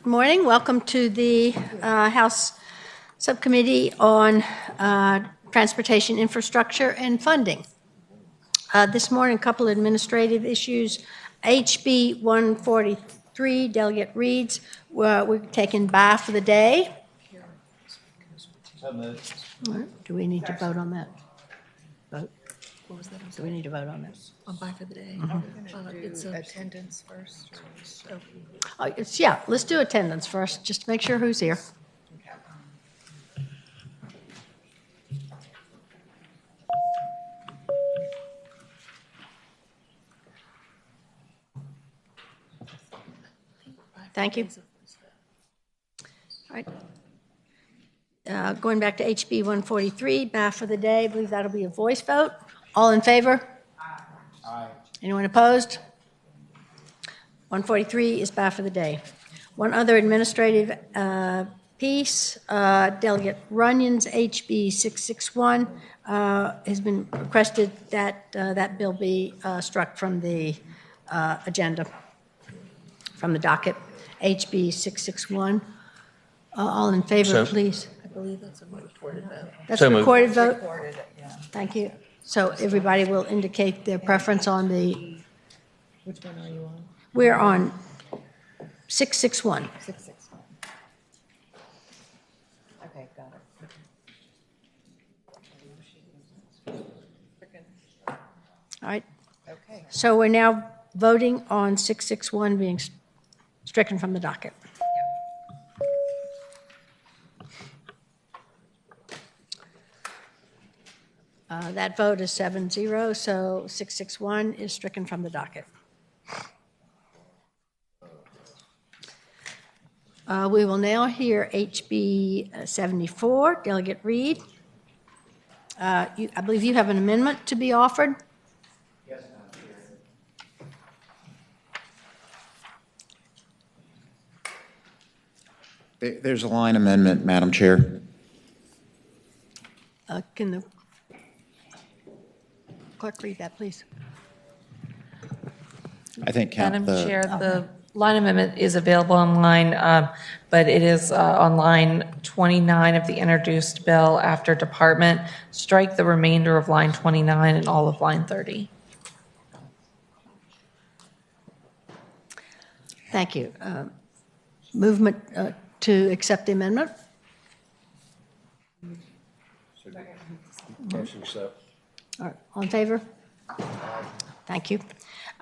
Good morning. Welcome to the House Subcommittee on Transportation Infrastructure and Funding. This morning, a couple of administrative issues. HB 143, Delegate Reed's, we're taking by for the day. Do we need to vote on that? Vote? What was that? Do we need to vote on that? On by for the day. It's attendance first. Yeah, let's do attendance first, just to make sure who's here. Thank you. All right. Going back to HB 143, back for the day. I believe that'll be a voice vote. All in favor? Aye. Anyone opposed? 143 is back for the day. One other administrative piece, Delegate Runyon's HB 661 has been requested that that bill be struck from the agenda, from the docket. HB 661. All in favor, please. I believe that's a recorded vote. That's a recorded vote? Recorded it, yeah. Thank you. So everybody will indicate their preference on the... Which one are you on? We're on 661. 661. Okay, got it. All right. Okay. So we're now voting on 661 being stricken from the docket. That vote is 7-0, so 661 is stricken from the docket. We will now hear HB 74, Delegate Reed. I believe you have an amendment to be offered. Yes, Madam Chair. There's a line amendment, Madam Chair. Can the clerk read that, please? I think Madam Chair, the line amendment is available online, but it is on line 29 of the introduced bill after department. Strike the remainder of line 29 and all of line 30. Thank you. Movement to accept the amendment? Motion accept. All right. All in favor? Thank you.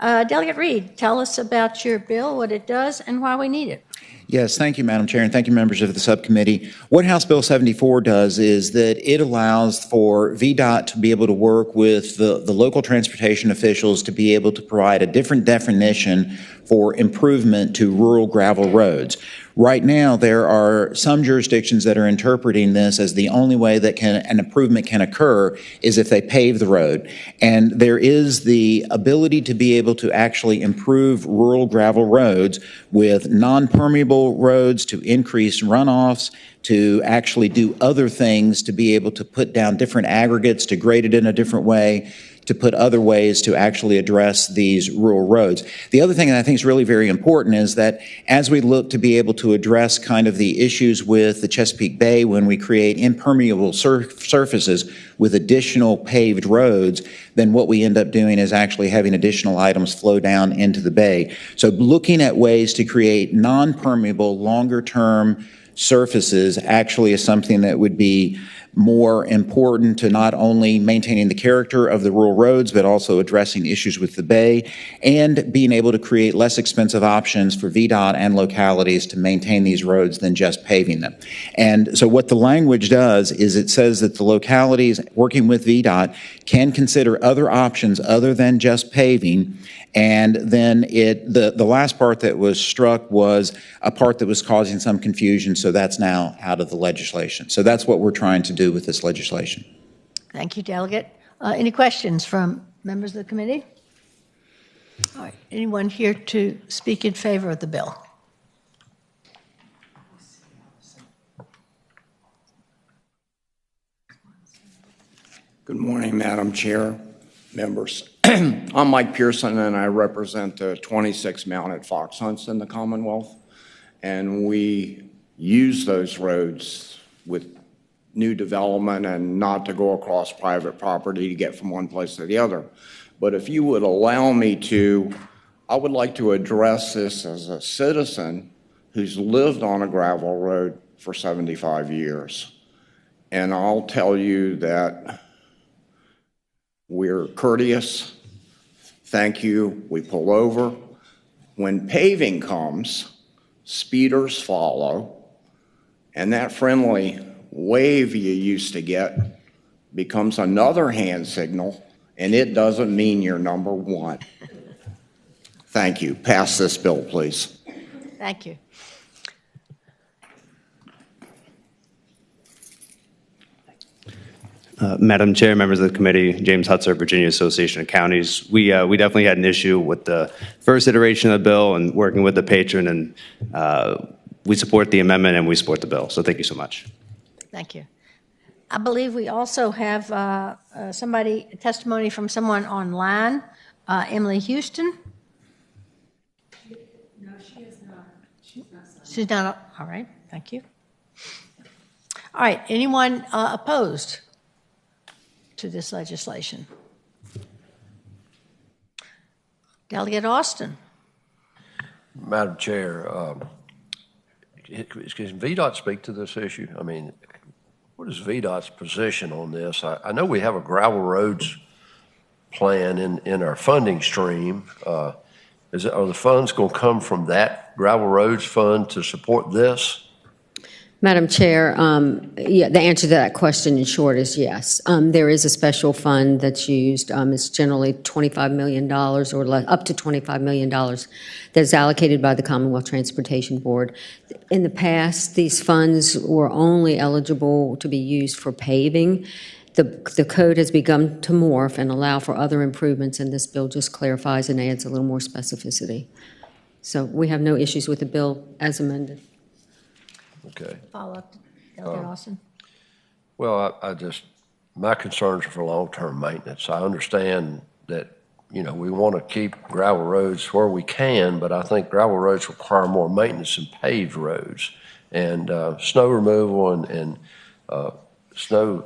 Delegate Reed, tell us about your bill, what it does, and why we need it. Yes, thank you, Madam Chair, and thank you, members of the subcommittee. What House Bill 74 does is that it allows for VDOT to be able to work with the local transportation officials to be able to provide a different definition for improvement to rural gravel roads. Right now, there are some jurisdictions that are interpreting this as the only way that an improvement can occur is if they pave the road. And there is the ability to be able to actually improve rural gravel roads with non-permeable roads to increase runoffs, to actually do other things, to be able to put down different aggregates, to grade it in a different way, to put other ways to actually address these rural roads. The other thing that I think is really very important is that as we look to be able to address kind of the issues with the Chesapeake Bay when we create impermeable surfaces with additional paved roads, then what we end up doing is actually having additional items flow down into the bay. So looking at ways to create non-permeable, longer-term surfaces actually is something that would be more important to not only maintaining the character of the rural roads, but also addressing issues with the bay and being able to create less expensive options for VDOT and localities to maintain these roads than just paving them. And so what the language does is it says that the localities working with VDOT can consider other options other than just paving. And then the last part that was struck was a part that was causing some confusion, so that's now out of the legislation. So that's what we're trying to do with this legislation. Thank you, Delegate. Any questions from members of the committee? All right. Anyone here to speak in favor of the bill? Good morning, Madam Chair, members. I'm Mike Pearson, and I represent the 26 mounted fox hunts in the Commonwealth. and we use those roads with new development and not to go across private property to get from one place to the other. But if you would allow me to, I would like to address this as a citizen who's lived on a gravel road for 75 years. And I'll tell you that we're courteous. Thank you. We pull over. When paving comes, speeders follow, and that friendly wave you used to get becomes another hand signal, and it doesn't mean you're number one. Thank you. Pass this bill, please. Thank you. Madam Chair, members of the committee, James Hutzer, Virginia Association of Counties. We definitely had an issue with the first iteration of the bill and working with the patron, and we support the amendment and we support the bill. So thank you so much. Thank you. I believe we also have testimony from someone online, Emily Houston. No, she is not. She's not. All right. Thank you. All right. Anyone opposed to this legislation? Delegate Austin. Madam Chair, can VDOT speak to this issue? I mean, what is VDOT's position on this? I know we have a gravel roads plan in our funding stream. Are the funds going to come from that gravel roads fund to support this? Madam Chair, yeah, the answer to that question in short is yes. There is a special fund that's used. It's generally $25 million or less, up to $25 million that's allocated by the Commonwealth Transportation Board. In the past, these funds were only eligible to be used for paving. The code has begun to morph and allow for other improvements, and this bill just clarifies and adds a little more specificity. So we have no issues with the bill as amended. Okay. Follow up, Delegate Austin. Well, my concerns are for long-term maintenance. I understand that, we want to keep gravel roads where we can, but I think gravel roads require more maintenance than paved roads. And snow removal and snow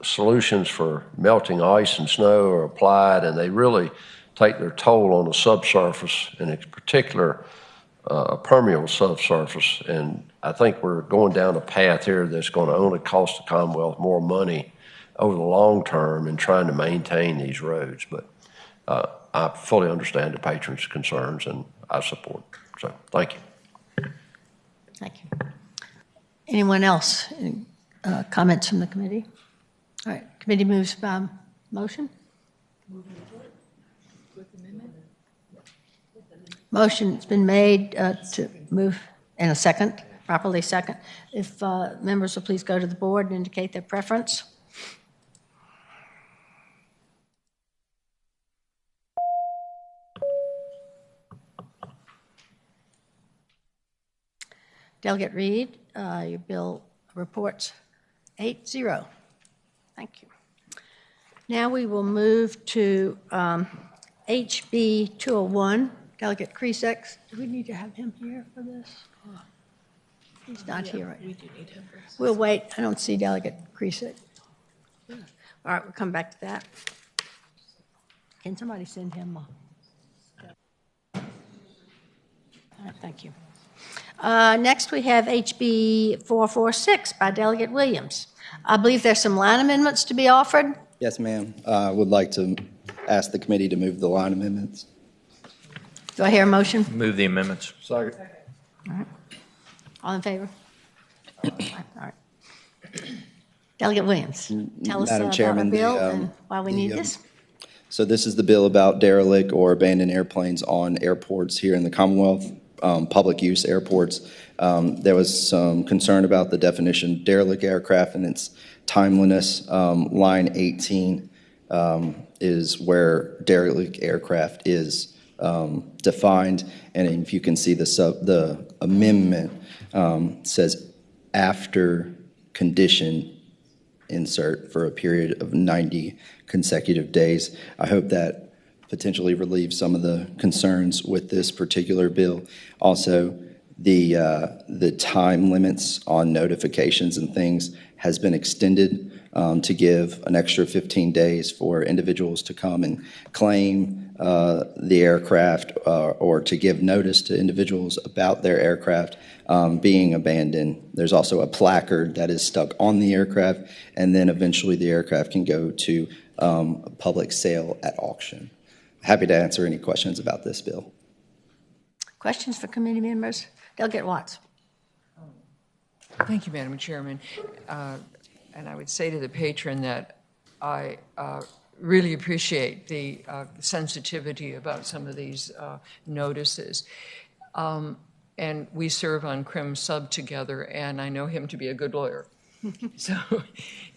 solutions for melting ice and snow are applied, and they really take their toll on the subsurface, and in particular, a permeable subsurface. And I think we're going down a path here that's going to only cost the Commonwealth more money over the long term in trying to maintain these roads. But I fully understand the patrons' concerns, and I support. So thank you. Thank you. Anyone else? Any, comments from the committee? All right. Committee moves by motion. Motion's been made to move in a second, properly second. If members will please go to the board and indicate their preference. Delegate Reed, your bill reports 8-0. Thank you. Now we will move to HB 201. Delegate Creasex, do we need to have him here for this? He's not here right now. We do need him for this. We'll wait. I don't see Delegate Creasex. All right, we'll come back to that. Can somebody send him? All right, thank you. Next, we have HB 446 by Delegate Williams. I believe there's some line amendments to be offered. Yes, ma'am. I would like to ask the committee to move the line amendments. Do I hear a motion? Move the amendments. Second. All right. All in favor? All right. Delegate Williams, tell us Madam about Chairman, the bill and why we need this. So this is the bill about derelict or abandoned airplanes on airports here in the Commonwealth, public use airports. There was some concern about the definition derelict aircraft and its timeliness. Line 18 is where derelict aircraft is defined, and if you can see the amendment says after condition insert for a period of 90 consecutive days. I hope that potentially relieves some of the concerns with this particular bill. Also, The time limits on notifications and things has been extended to give an extra 15 days for individuals to come and claim the aircraft or to give notice to individuals about their aircraft being abandoned. There's also a placard that is stuck on the aircraft, and then eventually the aircraft can go to public sale at auction. Happy to answer any questions about this bill. Questions for committee members? Delegate Watts. Thank you, Madam Chairman. And I would say to the patron that I really appreciate the sensitivity about some of these notices. And we serve on Crim Sub together, and I know him to be a good lawyer. So,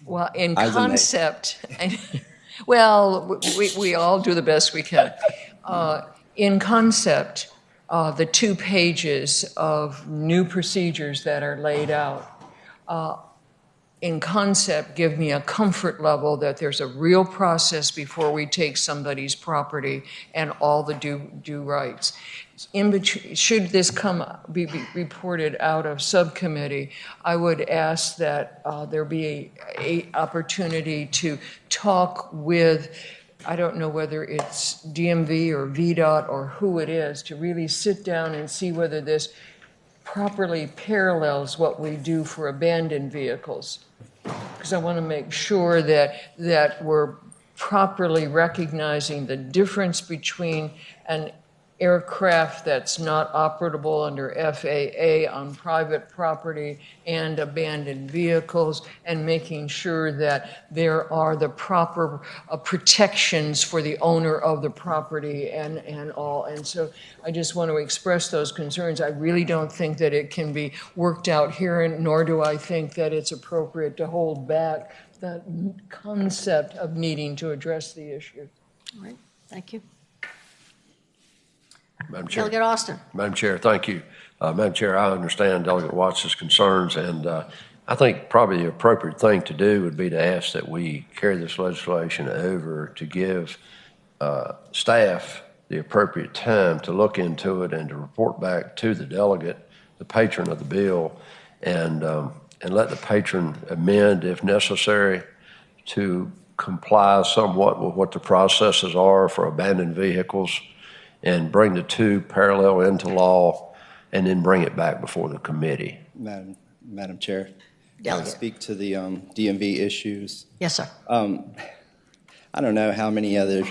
well, in concept, well, we all do the best we can. In concept, the 2 pages of new procedures that are laid out, in concept, give me a comfort level that there's a real process before we take somebody's property and all the due rights. Should this be reported out of subcommittee, I would ask that there be a opportunity to talk with, I don't know whether it's DMV or VDOT or who it is, to really sit down and see whether this properly parallels what we do for abandoned vehicles. Because I want to make sure that we're properly recognizing the difference between an aircraft that's not operable under FAA on private property and abandoned vehicles, and making sure that there are the proper protections for the owner of the property and all. And so I just want to express those concerns. I really don't think that it can be worked out here, and nor do I think that it's appropriate to hold back the concept of needing to address the issue. All right, thank you. Madam Chair. Delegate Austin. Madam Chair, thank you. Madam Chair, I understand Delegate Watts' concerns, and I think probably the appropriate thing to do would be to ask that we carry this legislation over to give staff the appropriate time to look into it and to report back to the delegate, the patron of the bill, and let the patron amend if necessary to comply somewhat with what the processes are for abandoned vehicles, and bring the 2 parallel into law, and then bring it back before the committee. Madam Chair, Delegate. I'll speak to the DMV issues. Yes, sir. I don't know how many other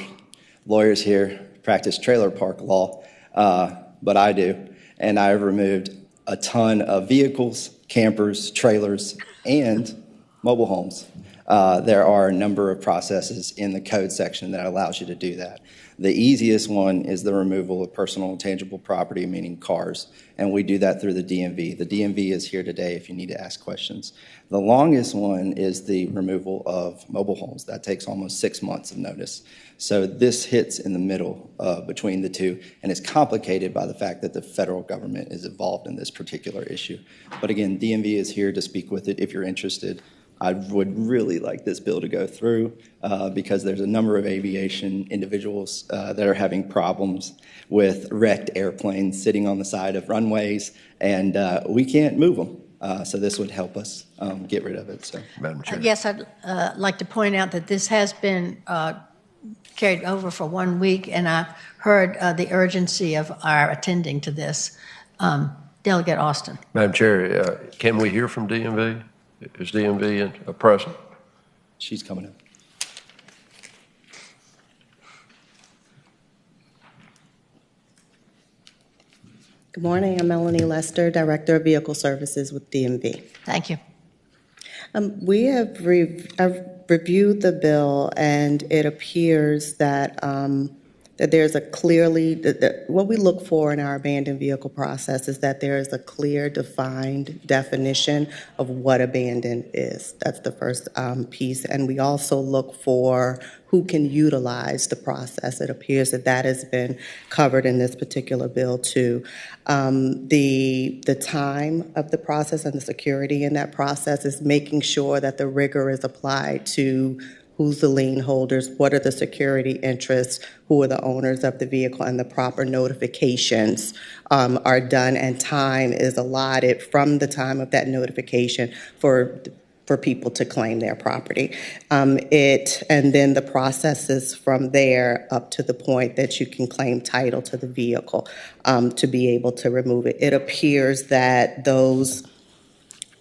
lawyers here practice trailer park law, but I do, and I've removed a ton of vehicles, campers, trailers, and mobile homes. There are a number of processes in the code section that allows you to do that. The easiest one is the removal of personal and tangible property, meaning cars, and we do that through the DMV. The DMV is here today if you need to ask questions. The longest one is the removal of mobile homes. That takes almost 6 months of notice. So this hits in the middle between the two, and it's complicated by the fact that the federal government is involved in this particular issue. But again, DMV is here to speak with it if you're interested. I would really like this bill to go through because there's a number of aviation individuals that are having problems with wrecked airplanes sitting on the side of runways, and we can't move them. So this would help us get rid of it. So, Madam Chair. Yes, I'd like to point out that this has been carried over for 1 week, and I heard the urgency of our attending to this. Delegate Austin. Madam Chair, can we hear from DMV? Is DMV present? she's coming up. Good morning. I'm Melanie Lester, Director of Vehicle Services with DMV. Thank you. We have reviewed the bill, and it appears that that there's a clearly, what we look for in our abandoned vehicle process is that there is a clear, defined definition of what abandoned is. That's the first piece. And we also look for who can utilize the process. It appears that that has been covered in this particular bill too. The time of the process and the security in that process is making sure that the rigor is applied to who's the lien holders, what are the security interests, who are the owners of the vehicle, and the proper notifications are done, and time is allotted from the time of that notification for people to claim their property. And then the process is from there up to the point that you can claim title to the vehicle to be able to remove it. It appears that those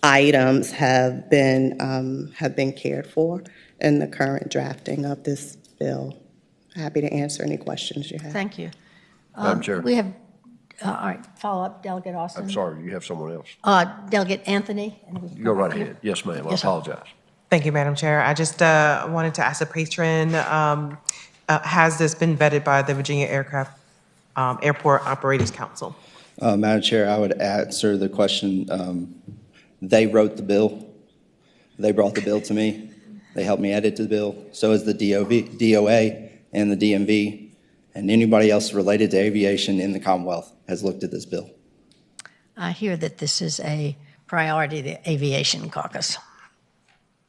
items have been cared for in the current drafting of this bill. Happy to answer any questions you have. Thank you. Madam Chair. We have, all right, follow-up, Delegate Austin. I'm sorry, you have someone else. Delegate Anthony. And we Go right come back ahead. Yes, ma'am. I Yes, sir. apologize. Thank you, Madam Chair. I just wanted to ask the patron, has this been vetted by the Virginia Airport Operators Council? Madam Chair, I would answer the question. They wrote the bill. They brought the bill to me. They helped me edit the bill. So is the DOA and the DMV and anybody else related to aviation in the Commonwealth has looked at this bill. I hear that this is a priority, the Aviation Caucus.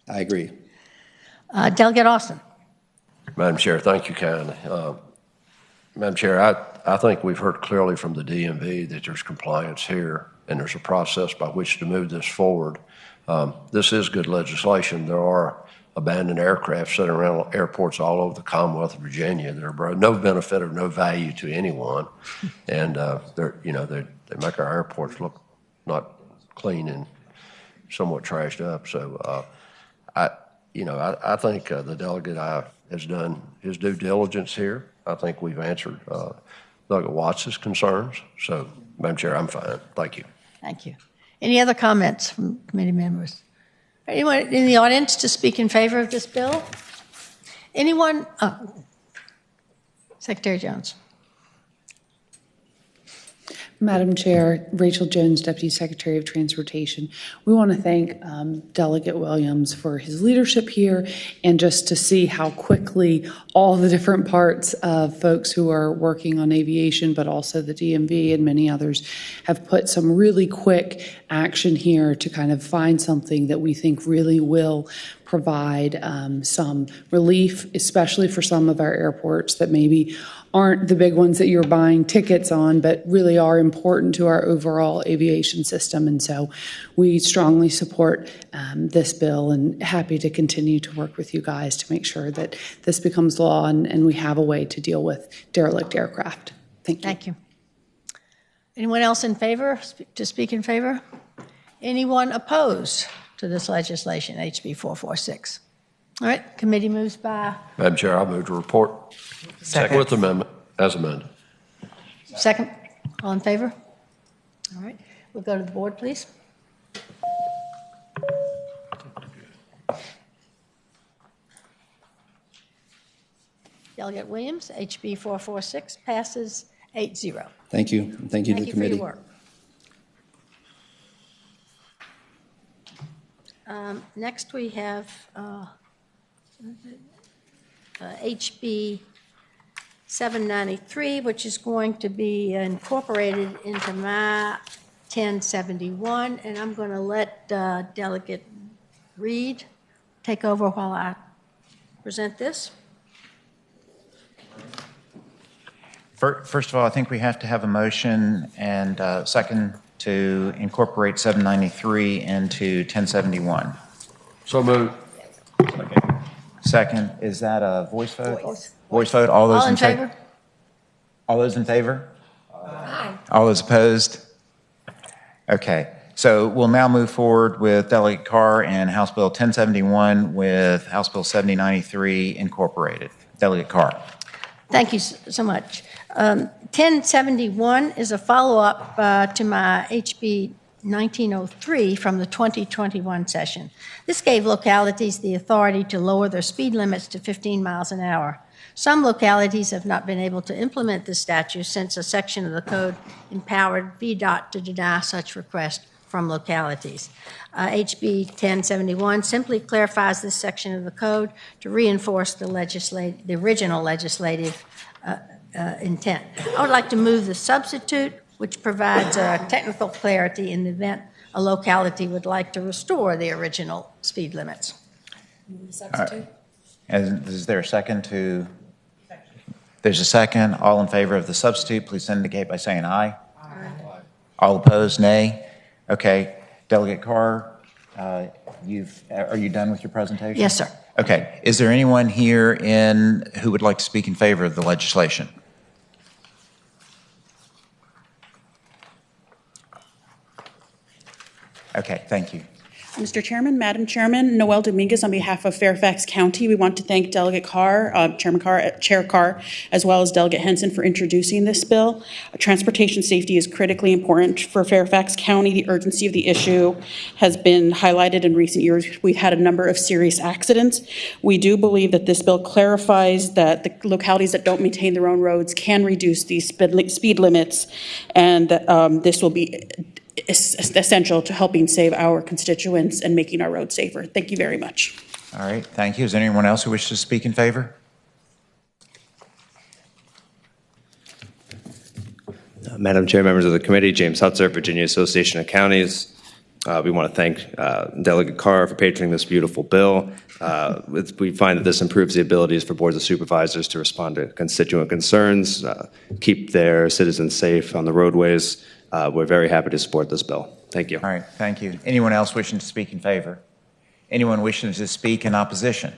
I agree. Delegate Austin. Madam Chair, thank you kindly. Madam Chair, I think we've heard clearly from the DMV that there's compliance here and there's a process by which to move this forward. This is good legislation. There are abandoned aircraft sitting around airports all over the Commonwealth of Virginia that are no benefit or no value to anyone, and they make our airports look not clean and somewhat trashed up. So I think the delegate has done his due diligence here. I think we've answered Delegate Watts' concerns. So, Madam Chair, I'm fine. Thank you. Thank you. Any other comments from committee members? Anyone in the audience to speak in favor of this bill? Anyone? Secretary Jones. Madam Chair, Rachel Jones, Deputy Secretary of Transportation. We want to thank Delegate Williams for his leadership here and just to see how quickly all the different parts of folks who are working on aviation, but also the DMV and many others, have put some really quick action here to kind of find something that we think really will provide some relief, especially for some of our airports that maybe aren't the big ones that you're buying tickets on, but really are important to our overall aviation system. And so we strongly support this bill and happy to continue to work with you guys to make sure that this becomes law and we have a way to deal with derelict aircraft. Thank you. Thank you. Anyone else in favor, to speak in favor? Anyone opposed to this legislation, HB 446? All right, committee moves by. Madam Chair, I move to report. Second. With amendment, as amended. Second, all in favor? All right, we'll go to the board, please. Delegate Williams, HB 446 passes 8-0. Thank you. Thank you to the committee. Thank you for your work. Next, we have HB 793, which is going to be incorporated into my 1071, and I'm going to let Delegate Reed take over while I present this. First of all, I think we have to have a motion and second to incorporate 793 into 1071. So moved. Second, is that a voice vote? Voice vote. All those All in favor? All those in favor? Aye. All those opposed? Okay. So we'll now move forward with Delegate Carr and House Bill 1071 with House Bill 7093 incorporated. Delegate Carr. Thank you so much. 1071 is a follow-up to my HB 1903 from the 2021 session. This gave localities the authority to lower their speed limits to 15 miles an hour. Some localities have not been able to implement this statute since a section of the code empowered VDOT to deny such requests from localities. HB 1071 simply clarifies this section of the code to reinforce the original legislative intent. I would like to move the substitute, which provides technical clarity in the event a locality would like to restore the original speed limits. Substitute? And is there a second to? There's a second. All in favor of the substitute, please indicate by saying aye. Aye. All opposed, nay. Okay. Delegate Carr, are you done with your presentation? Yes, sir. Okay. Is there anyone here who would like to speak in favor of the legislation? Okay, thank you. Mr. Chairman, Madam Chairman, Noel Dominguez on behalf of Fairfax County. We want to thank Delegate Carr, Chair Carr, as well as Delegate Henson for introducing this bill. Transportation safety is critically important for Fairfax County. The urgency of the issue has been highlighted in recent years. We've had a number of serious accidents. We do believe that this bill clarifies that the localities that don't maintain their own roads can reduce these speed limits, and this will be essential to helping save our constituents and making our roads safer. Thank you very much. All right, thank you. Is there anyone else who wishes to speak in favor? Madam Chair, members of the committee, James Hutzer, Virginia Association of Counties. We want to thank Delegate Carr for patroning this beautiful bill. We find that this improves the abilities for boards of supervisors to respond to constituent concerns, keep their citizens safe on the roadways. We're very happy to support this bill. Thank you. All right, thank you. Anyone else wishing to speak in favor? Anyone wishing to speak in opposition?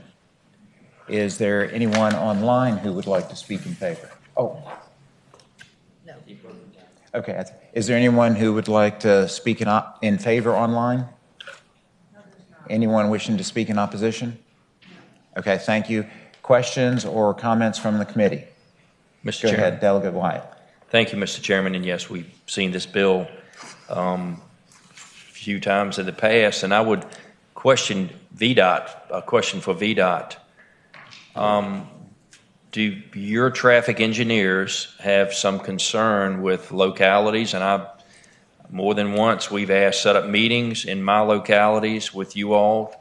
Is there anyone online who would like to speak in favor? Oh. No. Okay. Is there anyone who would like to speak in favor online? Anyone wishing to speak in opposition? Okay, thank you. Questions or comments from the committee? Mr. Go Chairman. ahead, Delegate Wyatt. Thank you, Mr. Chairman. And yes, we've seen this bill a few times in the past, and I would question VDOT, a question for VDOT. Do your traffic engineers have some concern with localities? And more than once, we've set up meetings in my localities with you all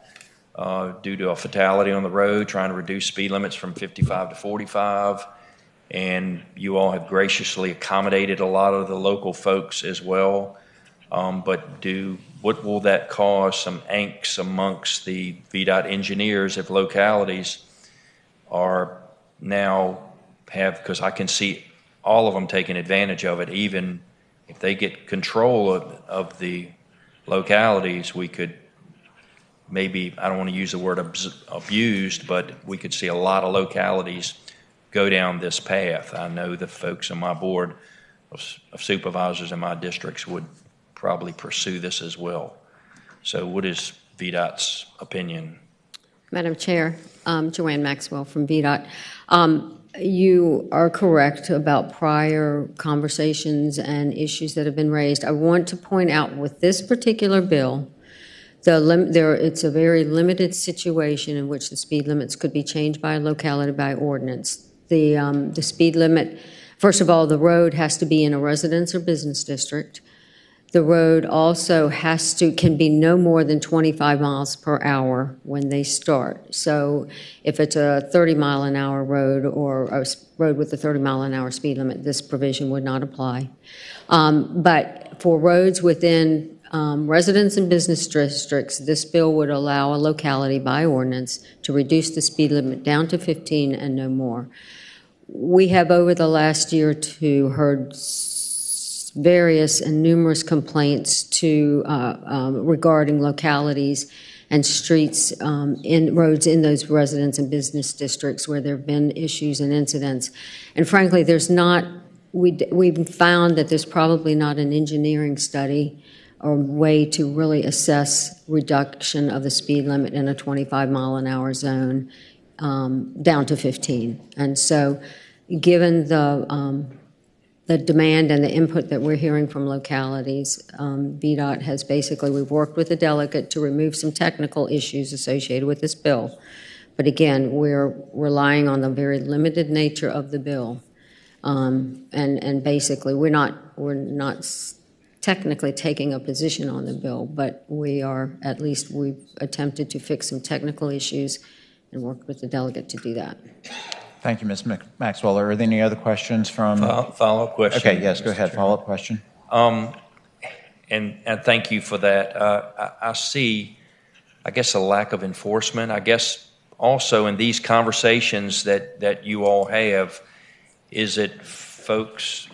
due to a fatality on the road, trying to reduce speed limits from 55 to 45. And you all have graciously accommodated a lot of the local folks as well. But what will that cause some angst amongst the VDOT engineers if localities are now because I can see all of them taking advantage of it, even if they get control of the localities, we could maybe, I don't want to use the word abused, but we could see a lot of localities go down this path. I know the folks on my board of supervisors in my districts would probably pursue this as well. So what is VDOT's opinion? Madam Chair, Joanne Maxwell from VDOT. You are correct about prior conversations and issues that have been raised. I want to point out with this particular bill, it's a very limited situation in which the speed limits could be changed by locality by ordinance. The speed limit, first of all, the road has to be in a residence or business district. The road also can be no more than 25 miles per hour when they start. So if it's a 30-mile-an-hour road or a road with a 30-mile-an-hour speed limit, this provision would not apply. But for roads within residence and business districts, this bill would allow a locality by ordinance to reduce the speed limit down to 15 and no more. We have over the last year or two heard various and numerous complaints regarding localities and streets in roads in those residence and business districts where there have been issues and incidents. And frankly, we've found that there's probably not an engineering study or way to really assess reduction of the speed limit in a 25-mile-an-hour zone down to 15. And so given the demand and the input that we're hearing from localities, VDOT has we've worked with the delegate to remove some technical issues associated with this bill. But again, we're relying on the very limited nature of the bill. And basically, we're not technically taking a position on the bill, but we've attempted to fix some technical issues and worked with the delegate to do that. Thank you, Ms. Maxwell. Are there any other questions from? Follow-up question. Okay, yes, go ahead. Follow-up question. And thank you for that. I see, I guess, a lack of enforcement. I guess also, in these conversations that you all have, is it folks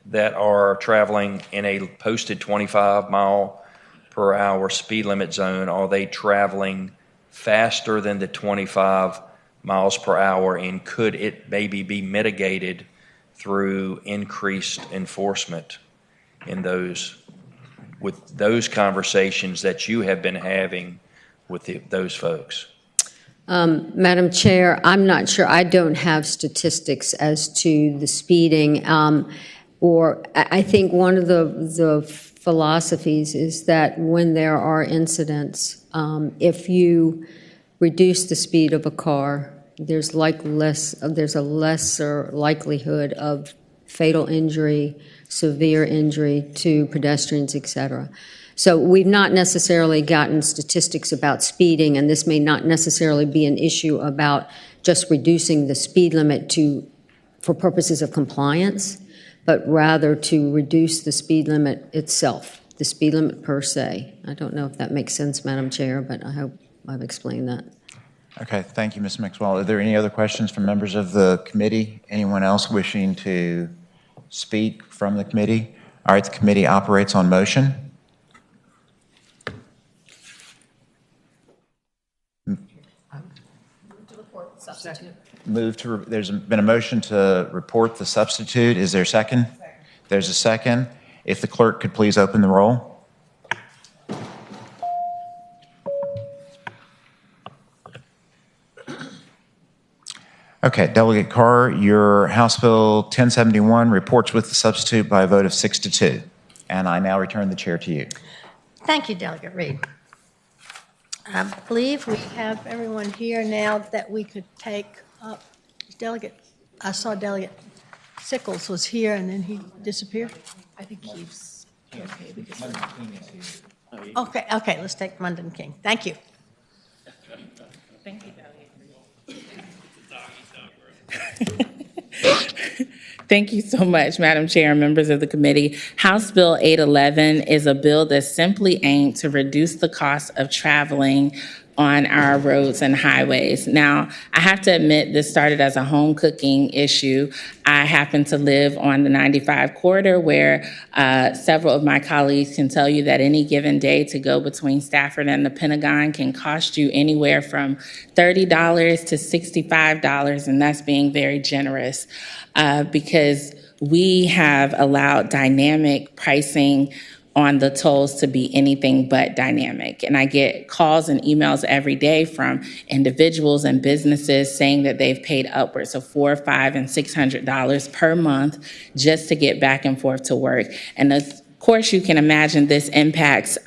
that are traveling in a posted 25-mile-per-hour speed limit zone, are they traveling faster than the 25 miles per hour, and could it maybe be mitigated through increased enforcement in those, with those conversations that you have been having with those folks? Madam Chair, I'm not sure. I don't have statistics as to the speeding. Or I think one of the philosophies is that when there are incidents, if you reduce the speed of a car, there's a lesser likelihood of fatal injury, severe injury to pedestrians, et cetera. So we've not necessarily gotten statistics about speeding, and this may not necessarily be an issue about just reducing the speed limit for purposes of compliance, but rather to reduce the speed limit itself, the speed limit per se. I don't know if that makes sense, Madam Chair, but I hope I've explained that. Okay, thank you, Ms. Maxwell. Are there any other questions from members of the committee? Anyone else wishing to speak from the committee? All right, the committee operates on motion. There's been a motion to report the substitute. Is there a second? There's a second. If the clerk could please open the roll. Okay, Delegate Carr, your House Bill 1071 reports with the substitute by a vote of 6-2. And I now return the chair to you. Thank you, Delegate Reed. I believe we have everyone here now that we could take up. I saw Delegate Sickles was here and then he disappeared. I think he's okay because Okay, let's take Munden King. Thank you. Thank you, Thank you so much, Madam Chair and members of the committee. House Bill 811 is a bill that's simply aimed to reduce the cost of traveling on our roads and highways. Now, I have to admit this started as a home cooking issue. I happen to live on the 95 corridor where several of my colleagues can tell you that any given day to go between Stafford and the Pentagon can cost you anywhere from $30 to $65, and that's being very generous because we have allowed dynamic pricing on the tolls to be anything but dynamic. And I get calls and emails every day from individuals and businesses saying that they've paid upwards of $400, $500, and $600 per month just to get back and forth to work. And of course, you can imagine this impacts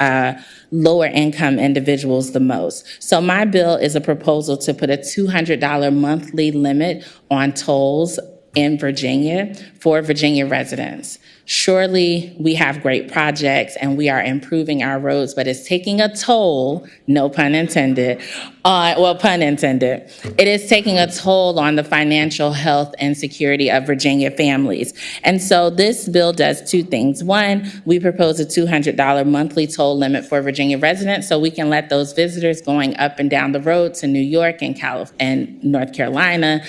lower income individuals the most. So my bill is a proposal to put a $200 monthly limit on tolls in Virginia for Virginia residents. Surely we have great projects and we are improving our roads, but it's taking a toll, no pun intended, pun intended. It is taking a toll on the financial health and security of Virginia families. And so this bill does two things. One, we propose a $200 monthly toll limit for Virginia residents so we can let those visitors going up and down the road to New York and North Carolina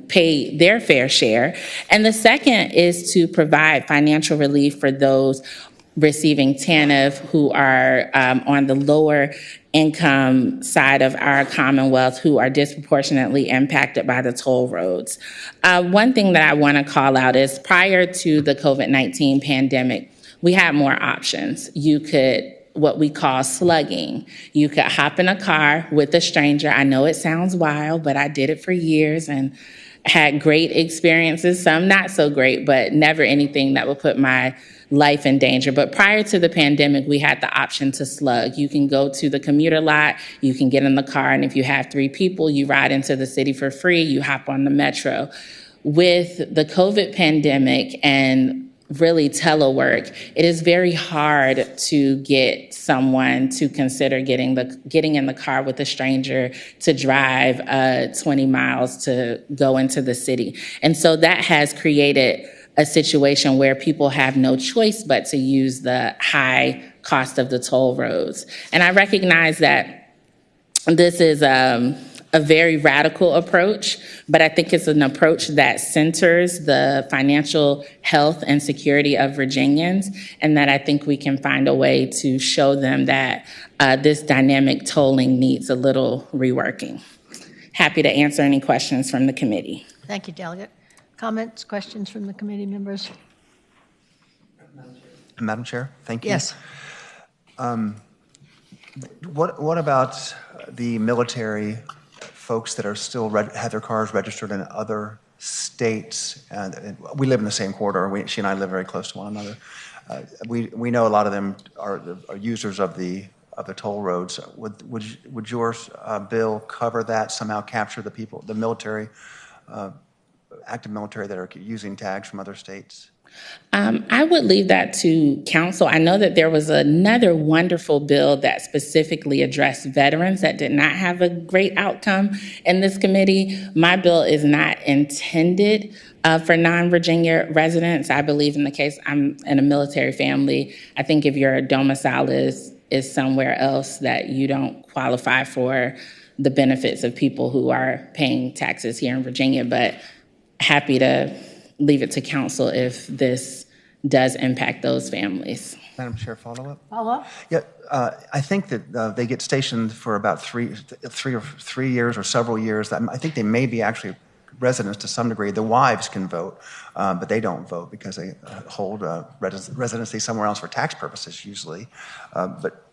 pay their fair share. And the second is to provide financial relief for those receiving TANF who are on the lower income side of our Commonwealth who are disproportionately impacted by the toll roads. One thing that I want to call out is prior to the COVID-19 pandemic, we had more options. You could what we call slugging. You could hop in a car with a stranger. I know it sounds wild, but I did it for years and had great experiences, some not so great, but never anything that would put my life in danger. But prior to the pandemic, we had the option to slug. You can go to the commuter lot, you can get in the car, and if you have 3 people, you ride into the city for free, you hop on the metro. With the COVID pandemic and really telework, it is very hard to get someone to consider getting in the car with a stranger to drive 20 miles to go into the city. And so that has created a situation where people have no choice but to use the high cost of the toll roads. And I recognize that this is a very radical approach, but I think it's an approach that centers the financial health and security of Virginians, and that I think we can find a way to show them that this dynamic tolling needs a little reworking. Happy to answer any questions from the committee. Thank you, Delegate. Comments, questions from the committee members? Madam Chair, thank you. Yes. What about the military folks that are still have their cars registered in other states? And we live in the same corridor. She and I live very close to one another. We know a lot of them are users of the toll roads. Would your bill cover that, somehow capture the people, the military, active military that are using tags from other states? I would leave that to council. I know that there was another wonderful bill that specifically addressed veterans that did not have a great outcome in this committee. My bill is not intended for non-Virginia residents. I believe in the case, I'm in a military family. I think if your domicile is somewhere else, that you don't qualify for the benefits of people who are paying taxes here in Virginia, but happy to leave it to council if this does impact those families. Madam Chair, follow-up? Follow-up? Yeah, I think that they get stationed for about three years or several years. I think they may be actually residents to some degree. The wives can vote, but they don't vote because they hold residency somewhere else for tax purposes usually. But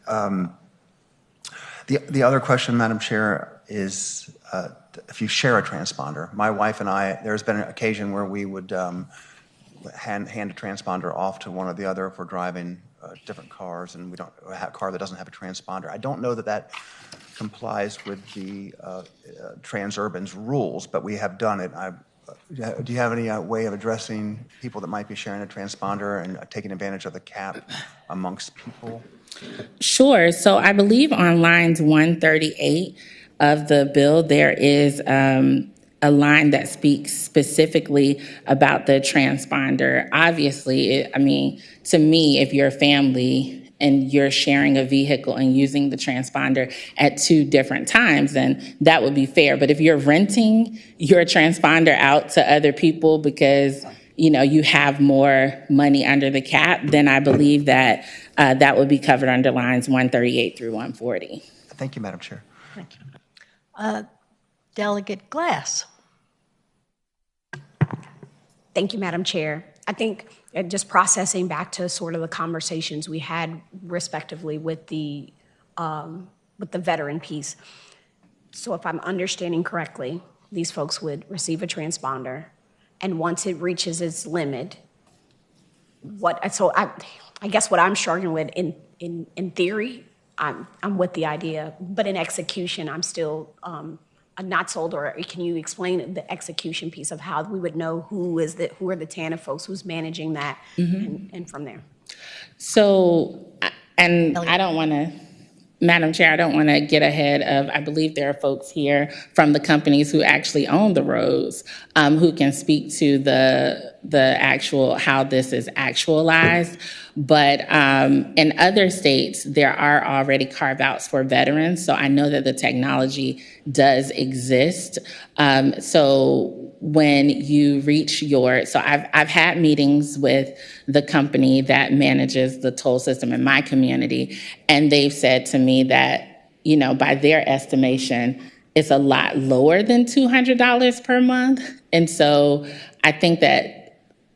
the other question, Madam Chair, is if you share a transponder. My wife and I, there's been an occasion where we would hand a transponder off to one or the other if we're driving different cars and we don't have a car that doesn't have a transponder. I don't know that complies with the Transurban's rules, but we have done it. Do you have any way of addressing people that might be sharing a transponder and taking advantage of the cap amongst people? Sure. So I believe on lines 138 of the bill, there is a line that speaks specifically about the transponder. Obviously, to me, if you're a family and you're sharing a vehicle and using the transponder at two different times, then that would be fair. But if you're renting your transponder out to other people because you have more money under the cap, then I believe that that would be covered under lines 138 through 140. Thank you, Madam Chair. Thank you. Delegate Glass. Thank you, Madam Chair. I think just processing back to sort of the conversations we had respectively with the veteran piece. So if I'm understanding correctly, these folks would receive a transponder, and once it reaches its limit, I guess what I'm struggling with in theory, I'm with the idea, but in execution, I'm still I'm not sold. Or can you explain the execution piece of how we would know who are the TANF folks, who's managing that, and from there? So, and I don't want to, Madam Chair, I don't want to get ahead of, I believe there are folks here from the companies who actually own the roads who can speak to the actual, how this is actualized. But in other states, there are already carve-outs for veterans. So I know that the technology does exist. So when you reach so I've had meetings with the company that manages the toll system in my community, and they've said to me that, by their estimation, it's a lot lower than $200 per month. And so I think that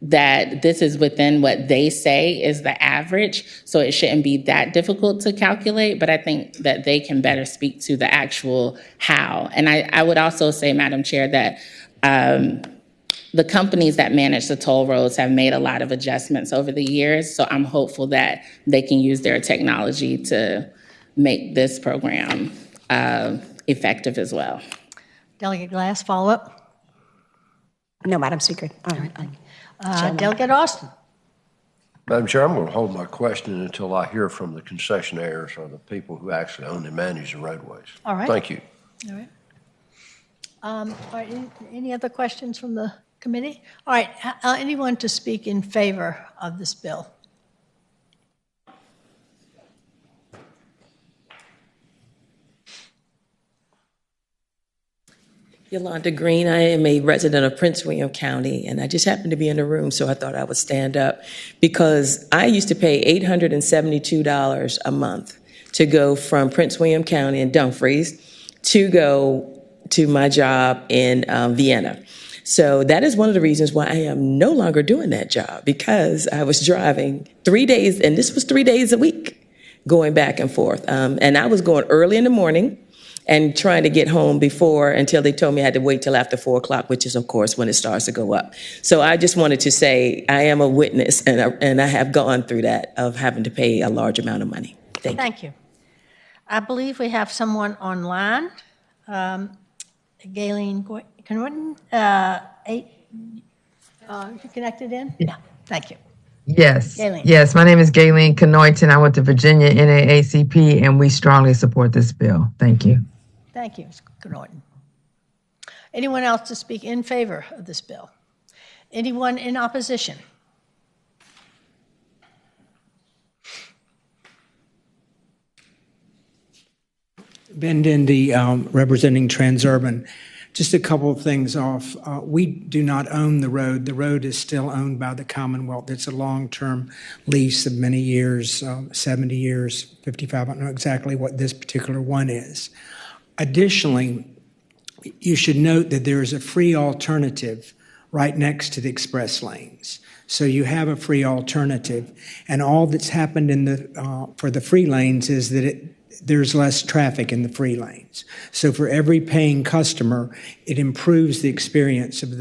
this is within what they say is the average, so it shouldn't be that difficult to calculate, but I think that they can better speak to the actual how. And I would also say, Madam Chair, that the companies that manage the toll roads have made a lot of adjustments over the years, so I'm hopeful that they can use their technology to make this program effective as well. Delegate Glass, follow-up? No, Madam Speaker. All right, thank you. Delegate Austin. Madam Chair, I'm going to hold my question until I hear from the concessionaires or the people who actually own and manage the roadways. All right. Thank you. All right. All right, any other questions from the committee? All right, anyone to speak in favor of this bill? Yolanda Green. I am a resident of Prince William County, and I just happened to be in the room, so I thought I would stand up because I used to pay $872 a month to go from Prince William County in Dumfries to go to my job in Vienna. So that is one of the reasons why I am no longer doing that job, because I was driving 3 days, and this was 3 days a week, going back and forth. And I was going early in the morning and trying to get home until they told me I had to wait till after 4 o'clock, which is, of course, when it starts to go up. So I just wanted to say I am a witness, and I have gone through that of having to pay a large amount of money. Thank you. I believe we have someone online. Galen Conway, you connected in? Yeah, thank you. Yes. Galen. Yes, my name is Galen Knoyton. I went to Virginia NAACP, and we strongly support this bill. Thank you. Thank you, Ms. Knoyton. Anyone else to speak in favor of this bill? Anyone in opposition? Ben Dindy, representing Transurban. Just a couple of things off. We do not own the road. The road is still owned by the Commonwealth. It's a long-term lease of many years, 70 years, 55. I don't know exactly what this particular one is. Additionally, you should note that there is a free alternative right next to the express lanes. So you have a free alternative, and all that's happened for the free lanes is that there's less traffic in the free lanes. So for every paying customer, it improves the experience of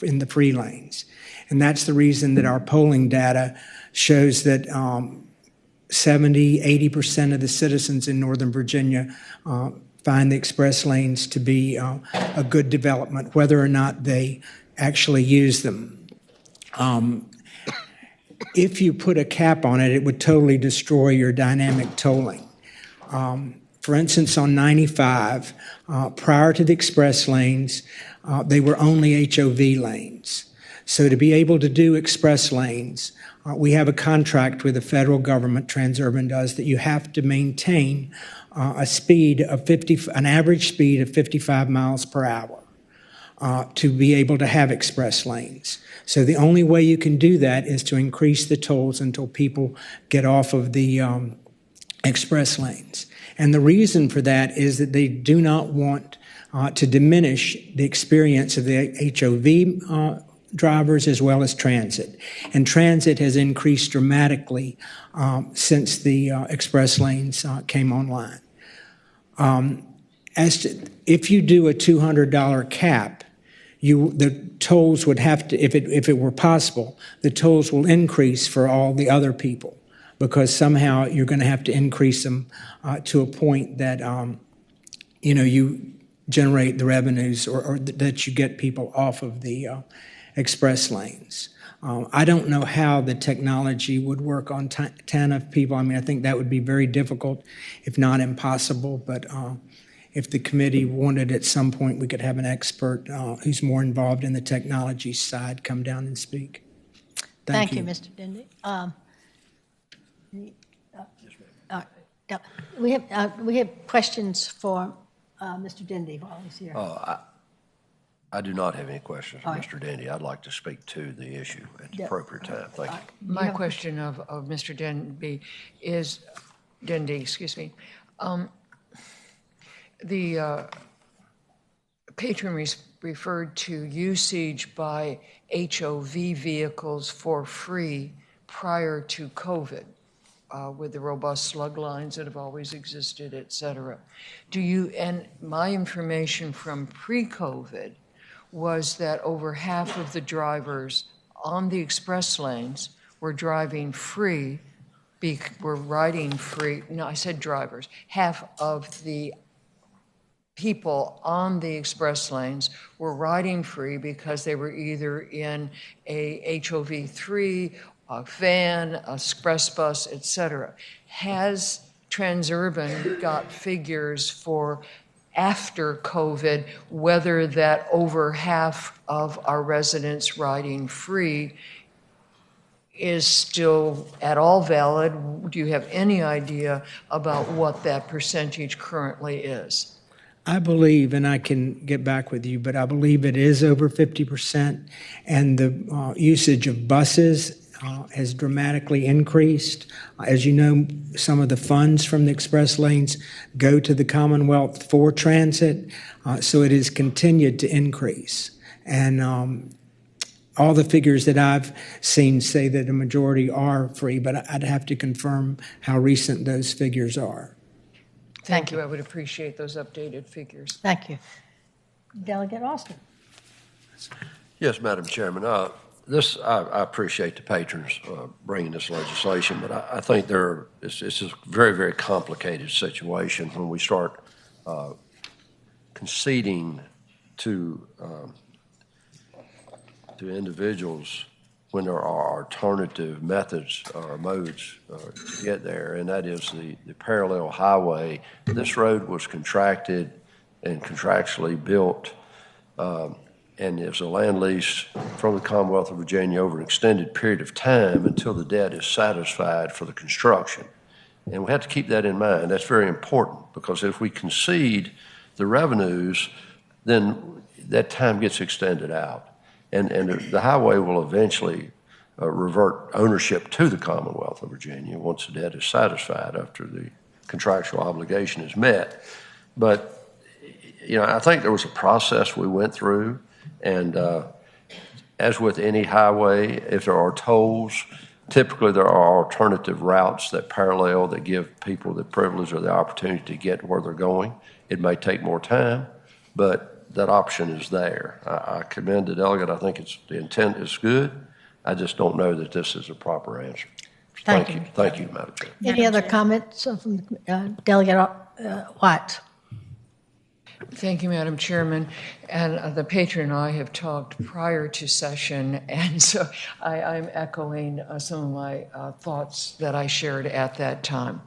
in the free lanes. And that's the reason that our polling data shows that 70–80% of the citizens in Northern Virginia find the express lanes to be a good development, whether or not they actually use them. If you put a cap on it, it would totally destroy your dynamic tolling. For instance, on 95, prior to the express lanes, they were only HOV lanes. So to be able to do express lanes, we have a contract with the federal government, Transurban does, that you have to maintain an average speed of 55 miles per hour to be able to have express lanes. So the only way you can do that is to increase the tolls until people get off of the express lanes. And the reason for that is that they do not want to diminish the experience of the HOV drivers as well as transit. And transit has increased dramatically since the express lanes came online. If you do a $200 cap, the tolls would have to, if it were possible, the tolls will increase for all the other people, because somehow you're going to have to increase them to a point that you generate the revenues or that you get people off of the express lanes. I don't know how the technology would work on TANF people. I mean, I think that would be very difficult, if not impossible, but if the committee wanted at some point, we could have an expert who's more involved in the technology side come down and speak. Thank you, Mr. Dindy. We have questions for Mr. Dindy while he's here. I do not have any questions for Mr. Dendy. I'd like to speak to the issue at the appropriate time. Thank you. My question of Mr. Dendy is, the patron referred to usage by HOV vehicles for free prior to COVID. With the robust slug lines that have always existed, et cetera. And my information from pre-COVID was that over half of the drivers on the express lanes were driving free, were riding free. No, I said drivers. Half of the people on the express lanes were riding free because they were either in a HOV3, a van, a express bus, et cetera. Has Transurban got figures for after COVID, whether that over half of our residents riding free is still at all valid? Do you have any idea about what that percentage currently is? I believe, and I can get back with you, but I believe it is over 50%, and the usage of buses has dramatically increased. As you know, some of the funds from the express lanes go to the Commonwealth for transit, so it has continued to increase. And all the figures that I've seen say that a majority are free, but I'd have to confirm how recent those figures are. Thank you. I would appreciate those updated figures. Thank you. Delegate Austin. Yes, Madam Chairman. I appreciate the patrons bringing this legislation, but I think it's a very, very complicated situation when we start conceding to individuals when there are alternative methods or modes to get there, and that is the parallel highway. This road was contracted and contractually built, and it's a land lease from the Commonwealth of Virginia over an extended period of time until the debt is satisfied for the construction. And we have to keep that in mind. That's very important, because if we concede the revenues, then that time gets extended out. And the highway will eventually revert ownership to the Commonwealth of Virginia once the debt is satisfied after the contractual obligation is met. But, I think there was a process we went through, and as with any highway, if there are tolls, typically there are alternative routes that parallel, that give people the privilege or the opportunity to get where they're going. It may take more time, but that option is there. I commend the delegate. I think the intent is good. I just don't know that this is a proper answer. Thank you. Thank you, Madam Chair. Any other comments from Delegate White? Thank you, Madam Chairman. And the patron and I have talked prior to session, and so I'm echoing some of my thoughts that I shared at that time.